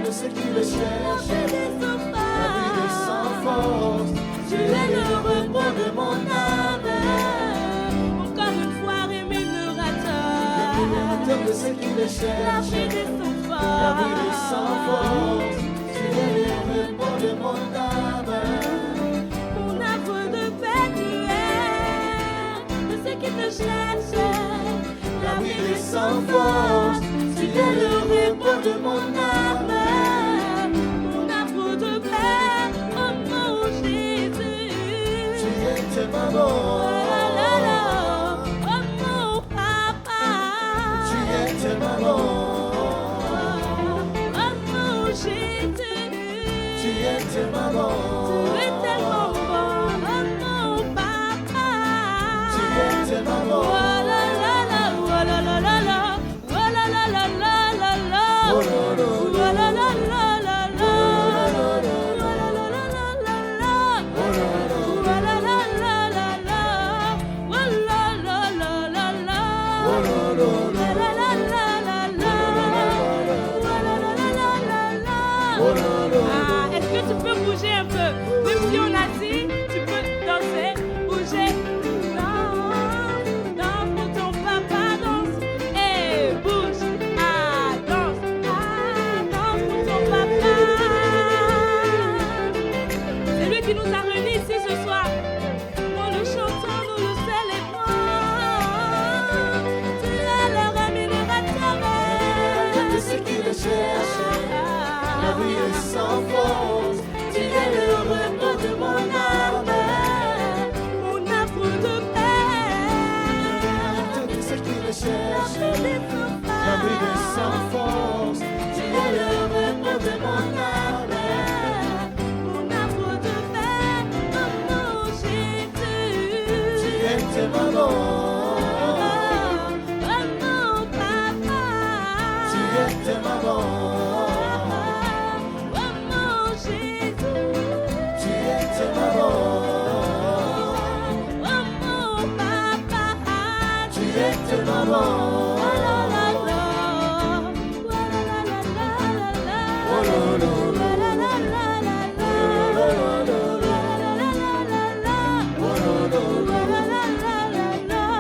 De ceux qui le cherchent, L'abri des sans-force. Tu es le repos de mon âme, encore une fois rémunérateur. de ceux qui le cherchent, L'abri des l'abri des sans-force. sans-force. Tu es le repos de mon âme. Mon havre de paix, tu es de ceux qui te cherchent, l'abri des sans-force. Tu es le repos de mon âme, mon havre de paix, oh mon Jésus. Tu es tellement Oh bon. la la la, oh mon papa. Tu es tellement bon. Oh mon Jésus. Tu es tellement bon. Tu es tellement bon, oh mon papa. Tu es tellement bon. Oh la la la, oh la la la la, oh la la la la la la, Oh oh là là la la la la la, oh la la la la la la, Oh là là. oh la la la la la la, oh la la la la la, Oh là là. oh la la la la la la, oh la la la la la. Oh là là. Ah, est-ce que tu peux bouger un peu? Même si on a dit, tu peux danser, bouger. Danse pour ton papa, danse. Et bouge. Ah, danse pour ton papa. C'est lui qui nous a réunis ici ce soir. Nous le chantons, nous le célébrons. Tu es le rémunérateur De ceux qui le cherchent, l'abri des sans-force. Tu es le repos de mon âme. mon havre de paix. De ceux qui le cherchent, l'abri L'abri des sans-force. Tu es le repos de mon âme. mon havre de paix, oh mon Jésus. Tu es tellement bon. Oh mon papa. Tu es tellement bon. Oh mon Jésus. Tu es tellement bon. Oh mon papa. Tu es tellement bon. Oh la la la. Oh la la la la la. Oh là là. Oh la la la la la. Oh là là. Oh la la la la la. Oh là là. Oh la la la la la.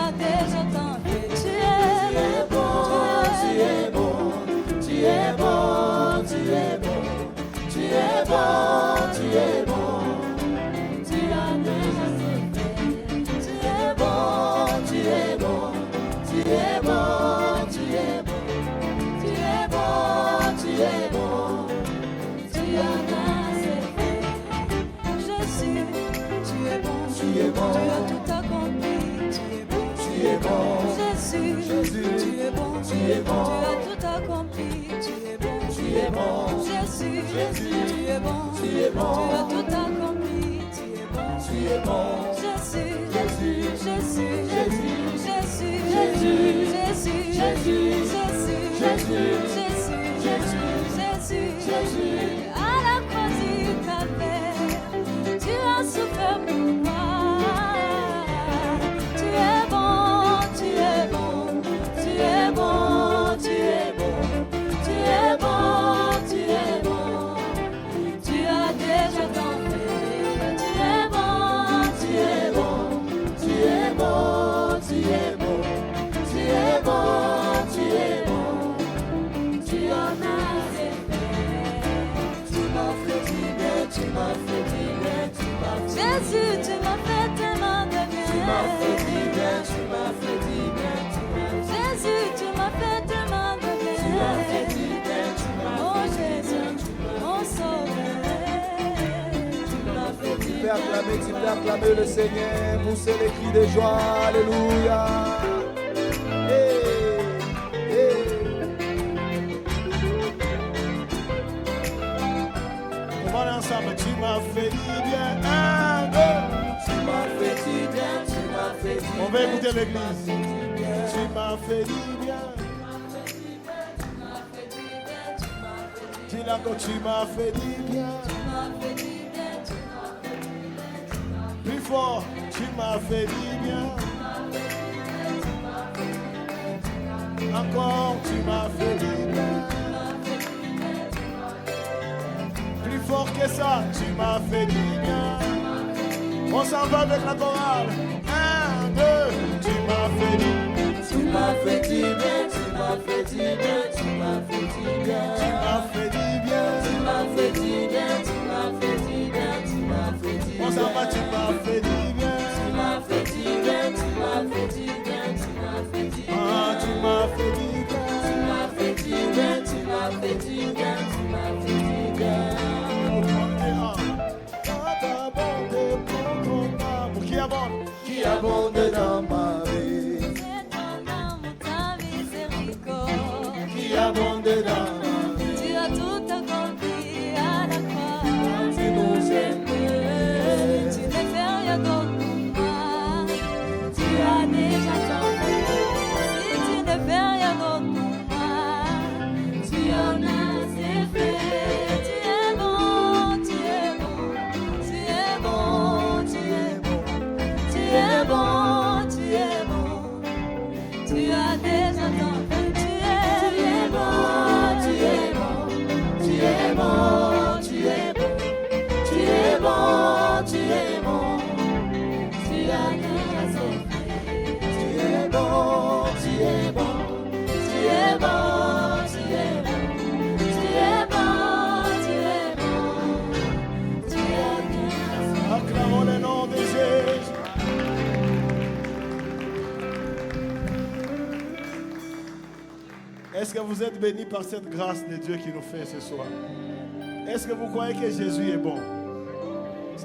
as déjà tant fait. Tu es bon, tu es bon, tu es bon, tu es bon, tu es bon, tu es bon. Tu as déjà fait. Tu es bon, tu es bon, tu es bon, tu es bon, tu es bon, tu es bon. Tu as assez fait. Jésus, tu es bon, tu es bon, tu as tout accompli. Tu es bon, tu es bon. Jésus, tu es bon, tu es bon, tu as tout accompli. Tu es bon, tu es bon. Jésus, tu es bon, tu es bon, tu as tout accompli. Tu es bon, tu es bon. Jésus, Jésus, Jésus, Jésus, Jésus, Jésus, Jésus, Jésus, Jésus, Jésus, Jésus, à la croix du calvaire, tu as souffert pour moi. Tu es bon, tu es bon, tu es bon, tu es bon, tu es bon, tu es bon. Tu as déjà tant fait. Tu es bon, tu es bon, tu es bon, tu es bon, tu es bon, tu es bon. Tu en as assez fait. Tu m'as fait du bien, tu m'as fait du bien, tu m'as fait. Jésus, tu m'as fait tellement de bien. Tu m'as fait du bien, tu m'as fait du bien, tu m'as fait. Jésus, tu m'as fait tellement de bien. Tu m'as fait du bien, tu m'as fait. Oh Jésus, mon sauveur, tu m'as fait du bien. Tu peux acclamer le Seigneur, pousser les cris de joie, alléluia. Hey, hey. On va aller ensemble. Tu m'as fait du bien. Un, deux. Tu m'as fait du bien, tu m'as fait du bien. On va écouter l'église. Tu m'as fait du bien. Dis-le encore, tu m'as fait du bien. Plus fort, tu m'as fait du bien. Encore, tu m'as fait du bien. Plus fort que ça, tu m'as fait du bien. On s'en va avec la chorale. Un, deux, tu m'as fait du bien. Tu m'as fait du bien, tu m'as fait du bien, tu m'as fait du bien. Tu m'as fait du bien. Tu m'as fait du bien, tu m'as fait du bien, tu m'as fait du bien. On s'en va, tu m'as fait du bien. Tu m'as fait du bien, tu m'as fait du bien, tu m'as fait du bien. Ah, tu m'as fait du bien. Tu m'as fait du bien, tu m'as fait du bien, tu m'as fait du bien. Ta bonté pour ton amour qui abonde. Qui abonde dans ma vie, C'est ton amour, ta miséricorde. qui abonde dans ma vie, Tu as tout accompli à la croix. tu nous aimes. Tu ne fais rien d'autre pour moi. Tu as déjà tant fait. Si tu ne fais rien d'autre pour moi, tu en as assez fait. Tu es bon, tu es bon, tu es bon, tu es bon, tu es bon, tu es bon. Tu as déjà tant fait. Tu es bon, tu es bon, tu es bon, tu es bon. Tu es bon, tu es bon, tu as déjà assez fait. Tu es bon, tu es bon, tu es bon, tu es bon, tu es bon, tu es bon, tu as déjà assez fait. Acclamons le nom de Jésus. Est-ce que vous êtes bénis par cette grâce de Dieu qui nous fait ce soir? Est-ce que vous croyez que Jésus est bon?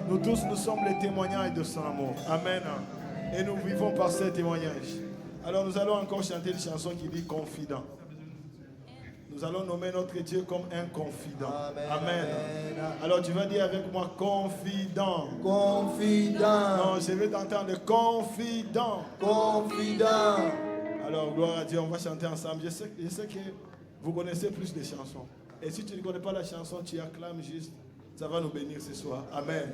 Nous tous, nous sommes les témoignages de son amour. Amen. Et nous vivons par ces témoignages. Alors nous allons encore chanter une chanson qui dit confident. Nous allons nommer notre Dieu comme un confident. Amen. Alors tu vas dire avec moi confident. Confident, Non, je veux t'entendre confident. confident. Alors gloire à Dieu, on va chanter ensemble. Je sais que vous connaissez plus de chansons. Et si tu ne connais pas la chanson, tu acclames juste. Ça va nous bénir ce soir. Amen.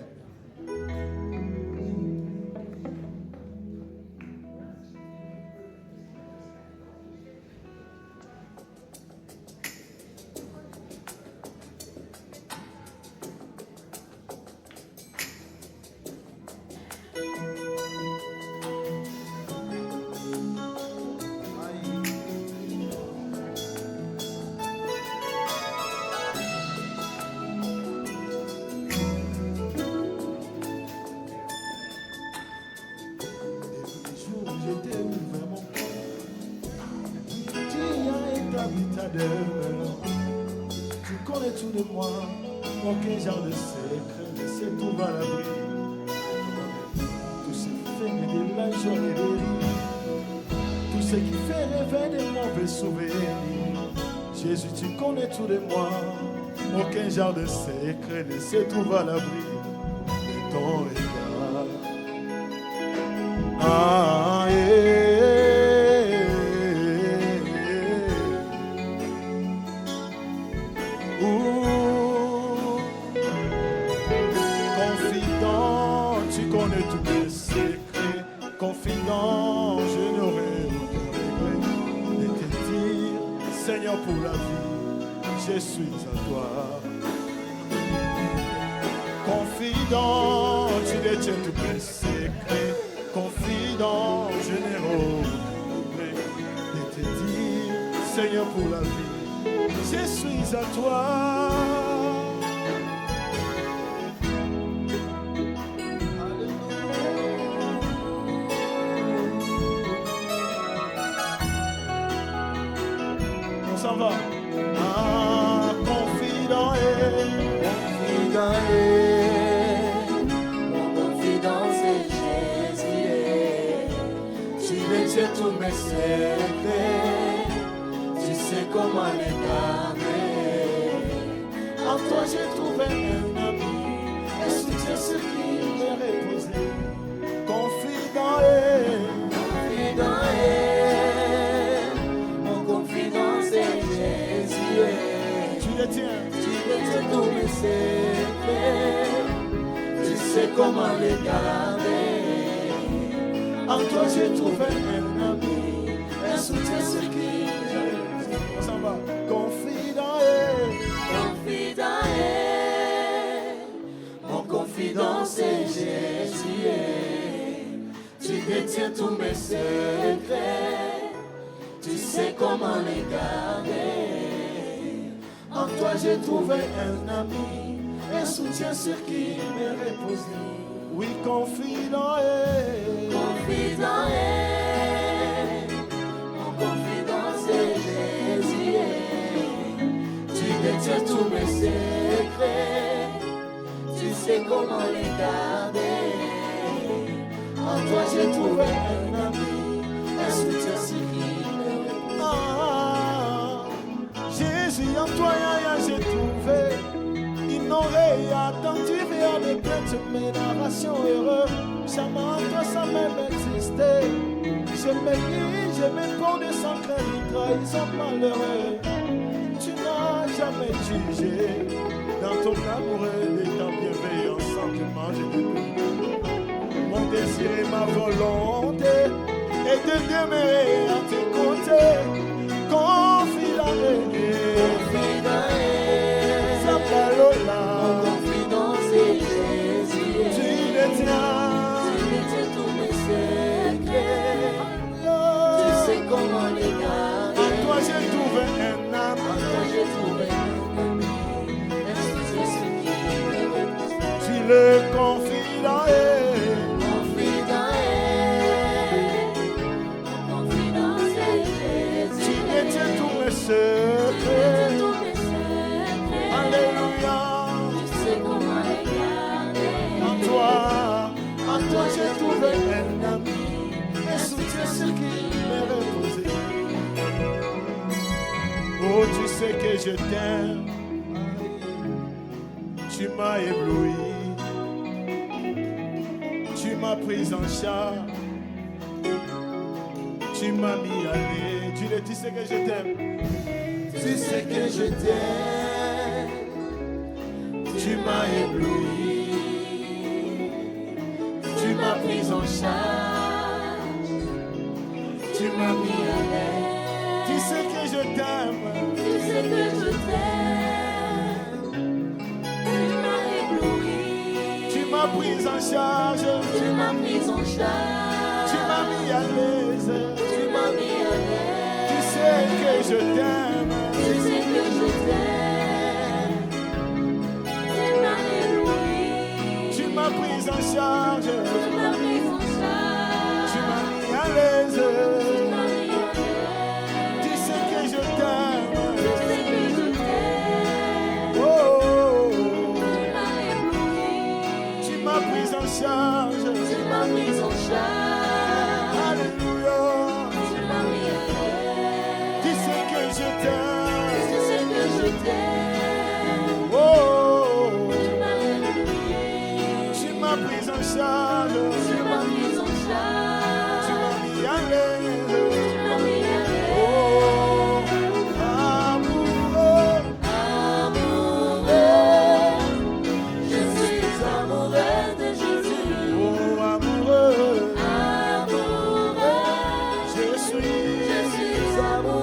demeure. Tu connais tout de moi, aucun genre de secret, laissez tout à l'abri. Tout ce qui fait de la joie et des rires, tout ce qui fait rêver des mauvais souvenirs. Jésus, tu connais tout de moi, aucun genre de secret, laissez tout à l'abri de ton regard. Ah, confident, tu connais tous mes secrets. Confident, je n'aurai aucun regret de te dire, Seigneur, pour la vie, je suis à toi. Confident, tu détiens tous mes secrets. Confident, je n'ai aucun regret de te dire, Seigneur, pour la vie, je suis à toi. On s'en va. Ah, confident mon confidence est Jésus. Tu détiens tous mes secrets, tu sais comment les garder. En toi j'ai trouvé un ami, un soutien sur qui me reposer. Confident mon confidence est Jésus. tu détiens Tous mes secrets, tu sais comment les garder. en toi j'ai trouvé un ami, un soutien sur qui me reposer. On s'en va. Confident mon confidence est Jésus. Tu détiens tous mes secrets, tu sais comment les garder. en toi j'ai trouvé un ami, un soutien sur qui me reposer. Oui, confident mon confidence est Jésus. Tu détiens tous mes secrets, tu sais comment les garder. en toi j'ai trouvé un ami, un soutien sur qui me reposer. Ah, Jésus, en toi j'ai trouvé. Ignoré, attentif et avec plainte, mes narrations heureuses. Jamais en toi ça même existé. Je me lis, je me prends des secrets, des trahisons malheureux. Tu n'as jamais jugé dans ton amour et ta bienveillance simplement je te prie. Mon désir et ma volonté est de demeurer à tes côtés. Confident Sapalola, Mon confidence est Jésus. tu détiens tous mes secrets, tu sais comment les garder. en toi j'ai trouvé un En ami. toi j'ai trouvé un ami, un soutien sur qui me repose. Tu le confident Mon confidence est tu Jésus. détiens tous mes Tu secrets. tous mes secrets, Alléluia. tu sais comment les garder. En toi j'ai trouvé un ami, un soutien sur qui me reposer. Oh, tu sais que je t'aime, tu m'as ébloui, tu m'as pris en charge, tu m'as mis à l'aise. Tu sais que je t'aime, tu sais que je t'aime, tu m'as ébloui. Tu m'as pris en charge, tu m'as mis à l'aise. Tu sais que je t'aime, Tu sais que je t'aime, tu m'as ébloui. tu m'as pris en charge, Tu m'as pris en charge, tu m'as mis à l'aise. tu m'as mis à Tu l'aise. sais que je t'aime, Tu sais que je t'aime, tu m'as ébloui. tu m'as pris en charge, Tu m'as pris en charge, tu m'as mis à l'aise. tu m'as mis à l'aise. Tu sais que je t'aime, Tu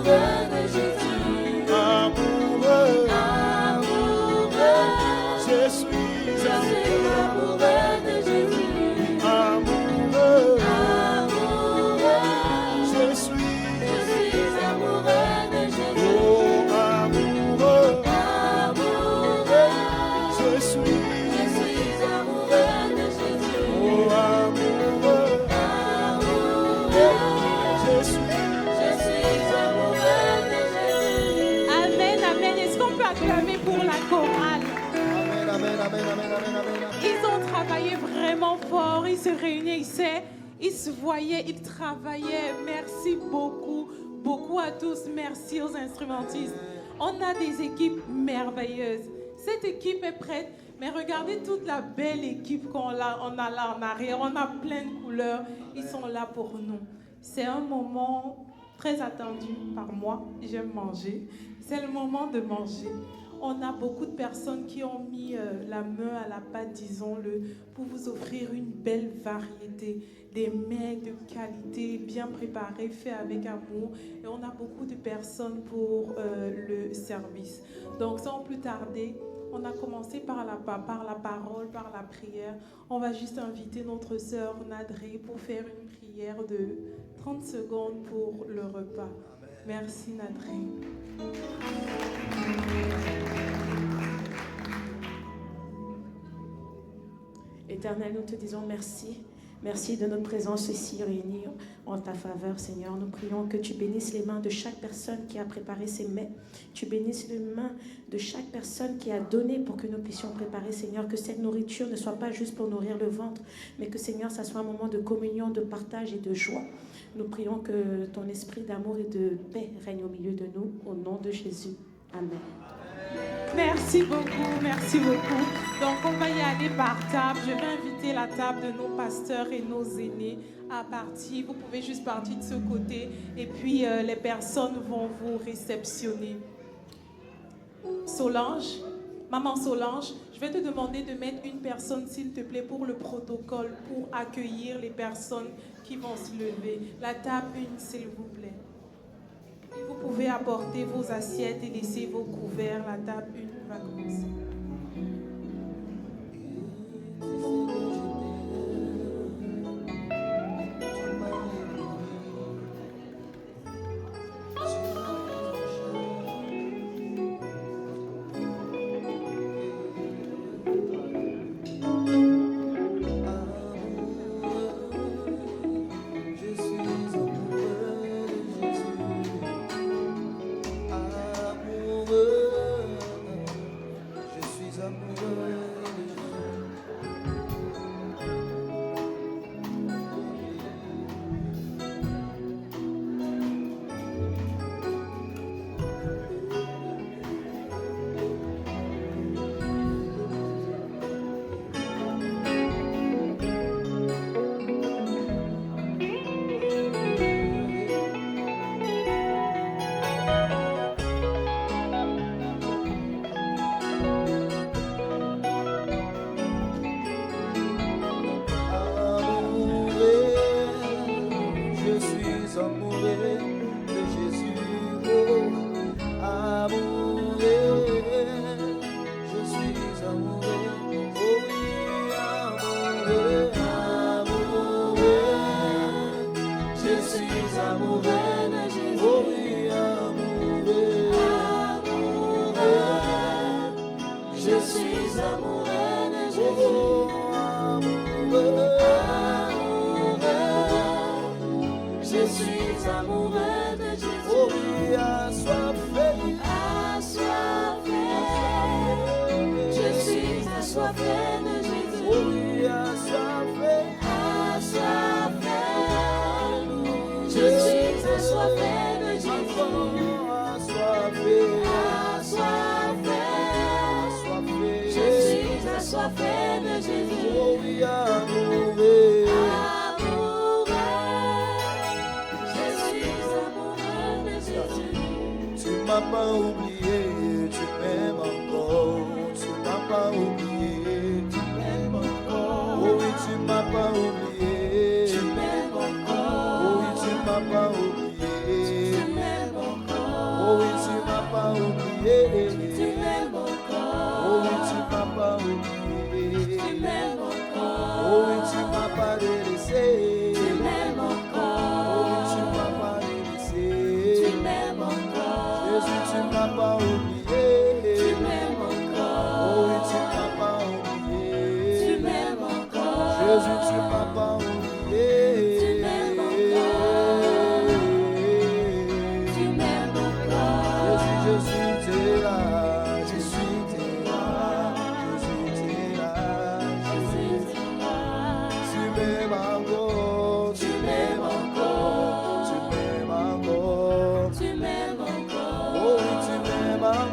de Jésus. Amoureux, Amoureux, je suis amoureux de Jésus. amoureux, Amoureux, je suis amoureux de Jésus. oh amoureux, Amoureux, je suis amoureux de Jésus. oh amoureux, Amoureux, je suis amoureux de Jésus. Amen, amen. Est-ce qu'on peut acclamer pour la chorale? Amen, amen, amen, amen, amen, amen. Ils ont travaillé vraiment fort, ils se réunissaient, ils se voyaient, ils travaillaient. Merci beaucoup, beaucoup à tous. Merci aux instrumentistes. On a des équipes merveilleuses. Cette équipe est prête, mais regardez toute la belle équipe qu'on a, on a là en arrière. On a plein de couleurs, ils sont là pour nous. C'est un moment très attendu par moi. J'aime manger. C'est le moment de manger. On a beaucoup de personnes qui ont mis la main à la pâte, disons-le, pour vous offrir une belle variété, des mets de qualité, bien préparés, faits avec amour. Et on a beaucoup de personnes pour le service. Donc, sans plus tarder, on a commencé par la parole, par la prière. On va juste inviter notre sœur Nadré pour faire une prière de 30 secondes pour le repas. Merci Nadré. Éternel, nous te disons merci. Merci de notre présence ici réunie en ta faveur, Seigneur. Nous prions que tu bénisses les mains de chaque personne qui a préparé ces mets. Tu bénisses les mains de chaque personne qui a donné pour que nous puissions préparer, Seigneur. Que cette nourriture ne soit pas juste pour nourrir le ventre, mais que, Seigneur, ça soit un moment de communion, de partage et de joie. Nous prions que ton esprit d'amour et de paix règne au milieu de nous, au nom de Jésus. Amen. Merci beaucoup, merci beaucoup. Donc, on va y aller par table. Je vais inviter la table de nos pasteurs et nos aînés à partir. Vous pouvez juste partir de ce côté et puis les personnes vont vous réceptionner. Solange, maman Solange, je vais te demander de mettre une personne, s'il te plaît, pour le protocole, pour accueillir les personnes qui vont se lever. La table 1, s'il vous plaît. Vous pouvez apporter vos assiettes et laisser vos couverts. La table 1 va commencer.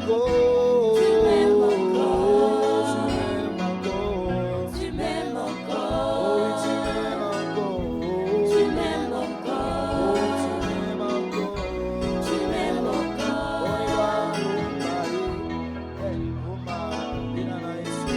encore. Tu m'aimes encore. Tu m'aimes encore. Tu m'aimes encore. Oh oui, tu m'aimes encore. Tu m'aimes encore. Oh, tu m'aimes encore. Tu m'aimes encore. On y va, Hey, Roma, Binana Yesu.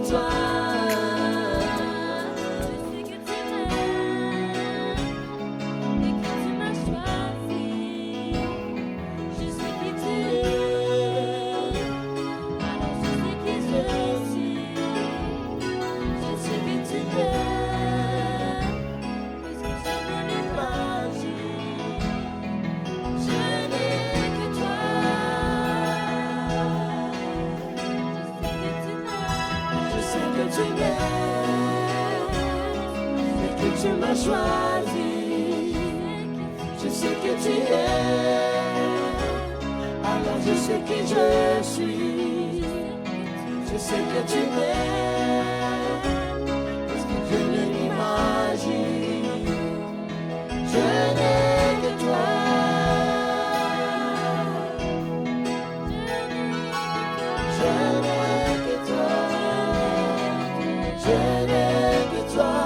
toi. Tu m'as choisi, je sais que tu es, alors je sais qui je suis, je sais que tu es, parce que je ne l'imagine, je n'ai que toi. Je n'ai que toi, je n'ai que toi.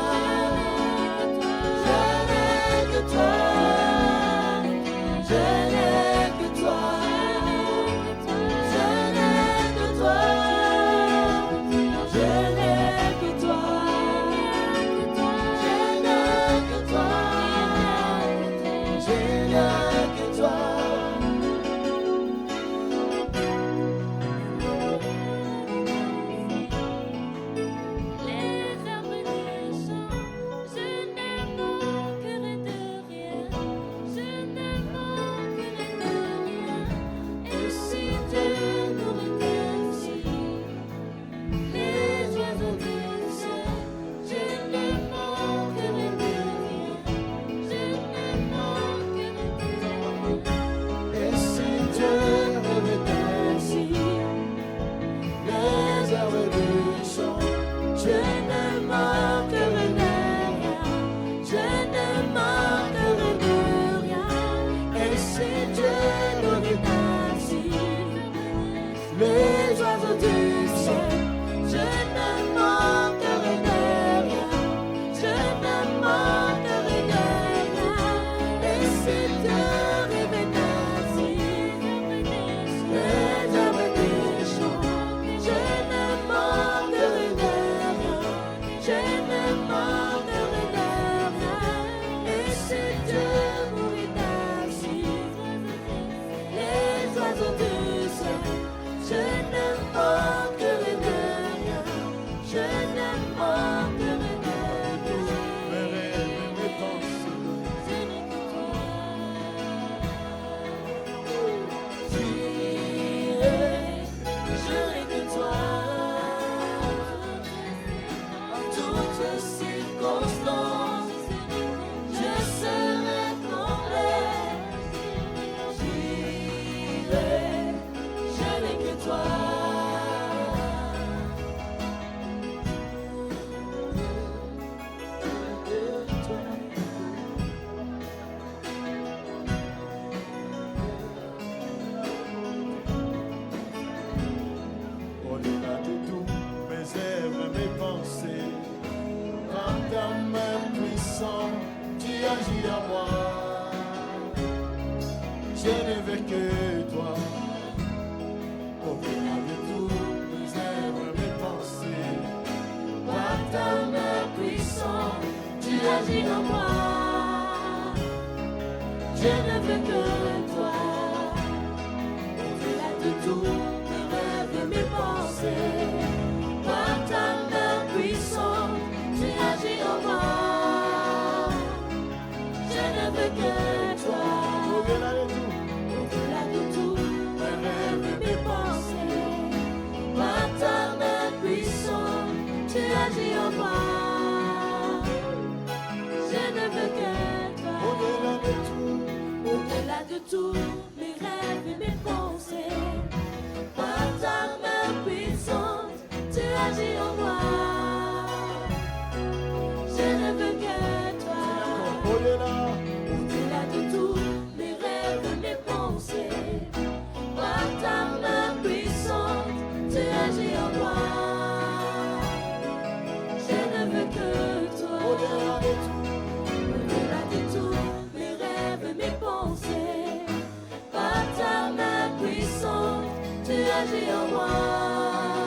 agis en moi.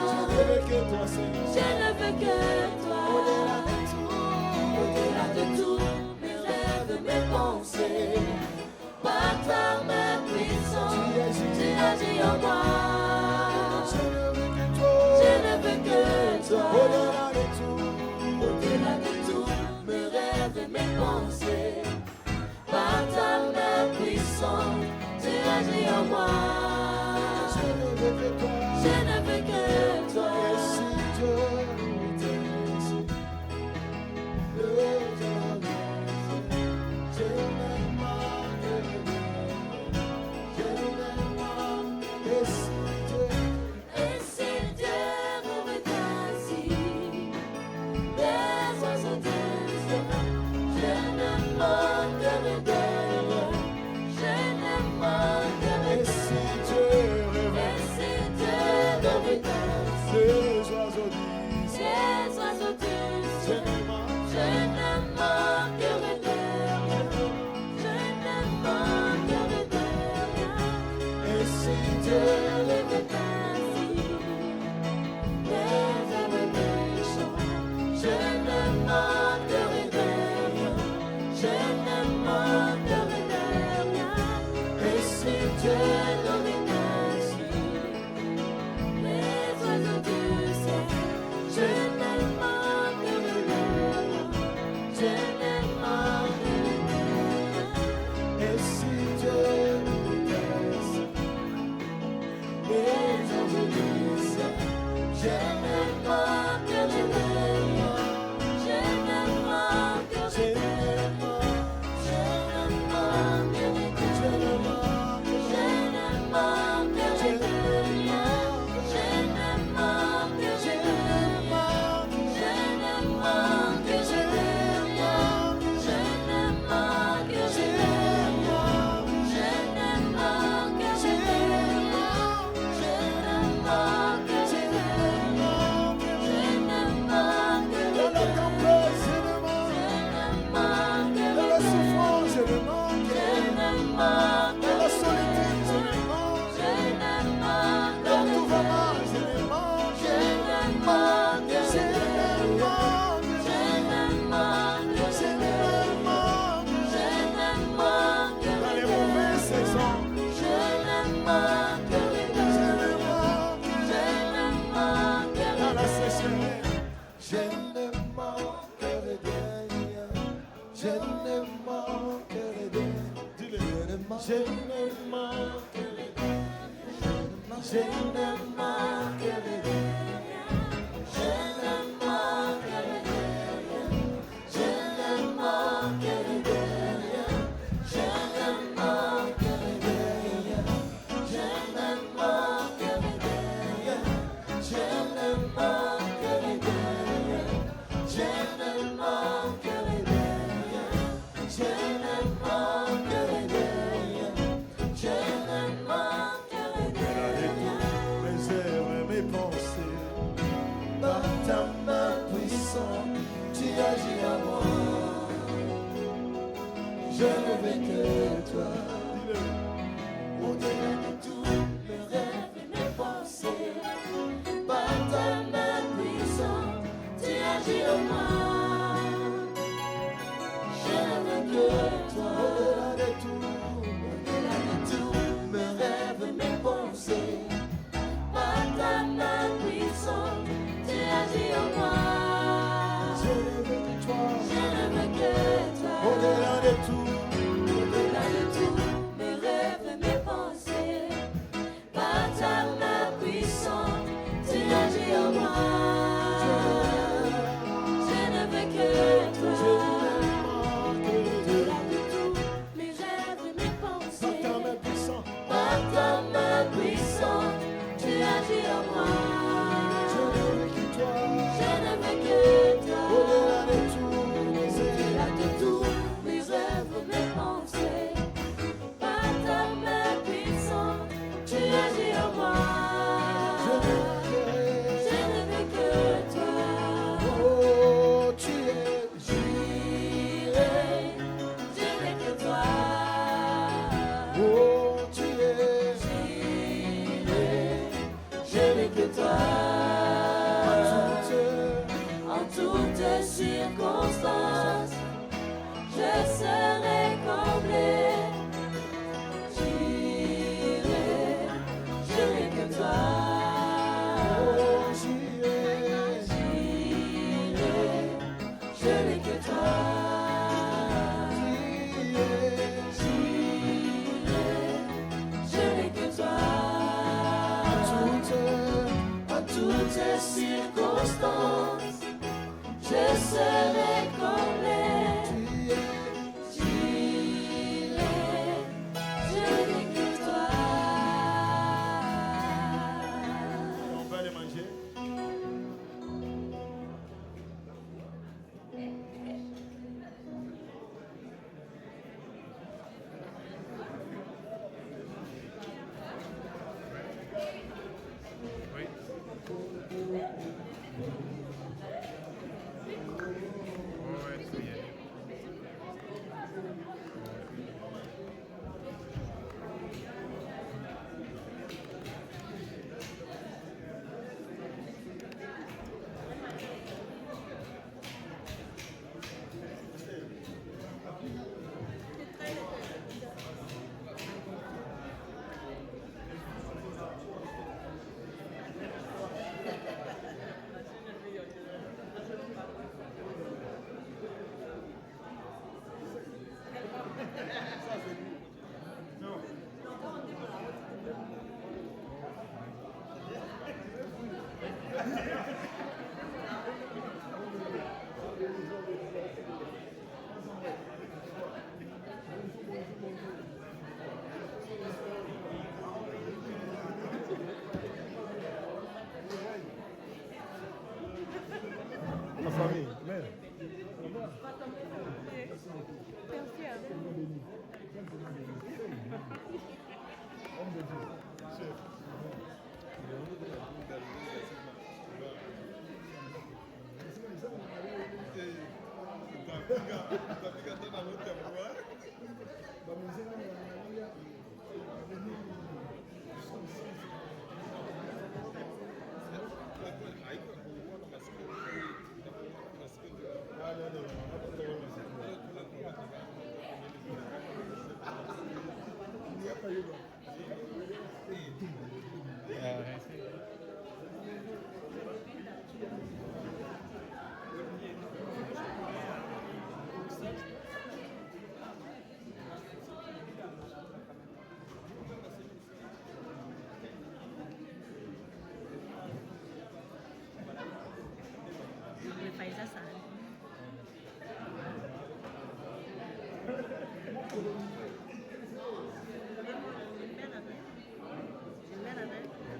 Je ne veux que toi, Seigneur. Je ne veux que toi, au-delà de tout, mes rêves, mes pensées, par ta main puissante, tu agis en moi. Je ne veux que toi, au-delà de tout, mes rêves et mes pensées, par ta main puissante, tu agis en moi. Je ne veux que toi. Et si Dieu m'avait ainsi, des oiseaux des cieux, je ne manquerai de rien, je ne manquerai de rien. Et si Dieu m'avait ainsi, des oiseaux du cieux, je ne manquerai de rien, je ne manquerai de rien. Et si Dieu m'avait ainsi, les âmes des champs, je ne manquerai de rien, je ne manquerai de rien. Et si Dieu m'avait ainsi, les oiseaux du ciel, je ne manquerai de rien, je ne manquerai de rien. Et si Dieu m'avait ainsi, les oiseaux du ciel, je ne manquerai de rien, je ne manquerai de rien, je ne manquerai de rien, je ne manquerai de rien, je ne manquerai de rien, je ne manquerai de rien, je ne manquerai de rien, je ne manquerai de rien, je ne manquerai de rien, je ne manquerai de rien. Dans la souffrance, je ne manquerai de rien. Dans la solitude, je ne manquerai de rien. Quand tout va mal, je ne manquerai de rien. Je ne manquerai de rien. Dans les mauvaises saisons, je ne manquerai de rien. Dans la sécheresse, je ne manquerai de rien. Je ne manquerai de rien. Je ne manquerai de rien. Je ne manquerai de rien. Je ne manquerai de rien. Je ne manquerai de rien. Je ne manquerai de rien. Je ne manquerai de rien. Je ne manquerai de rien. Je ne manquerai de rien. Je ne manquerai de rien. Je ne manquerai de rien. Mes heures et mes pensées, par ta main puissante, tu agis en moi. Je ne veux que toi. Au-delà de tout, mes rêves et mes pensées, par ta main puissante, tu agis en moi. Je ne veux que toi. Au-delà de tout, mes rêves et mes pensées, par ta main puissante, tu agis en moi. Je ne veux que toi. Je ne veux que toi. Au-delà de tout, mes rêves et mes pensées, par ta main puissante, tu agis en moi. Je ne je serai comblé. Tu es, je n'ai que toi. On va aller manger. La famille, mère.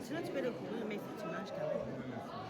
Sinon, tu peux le couvrir, mais il faut que tu manges quand même.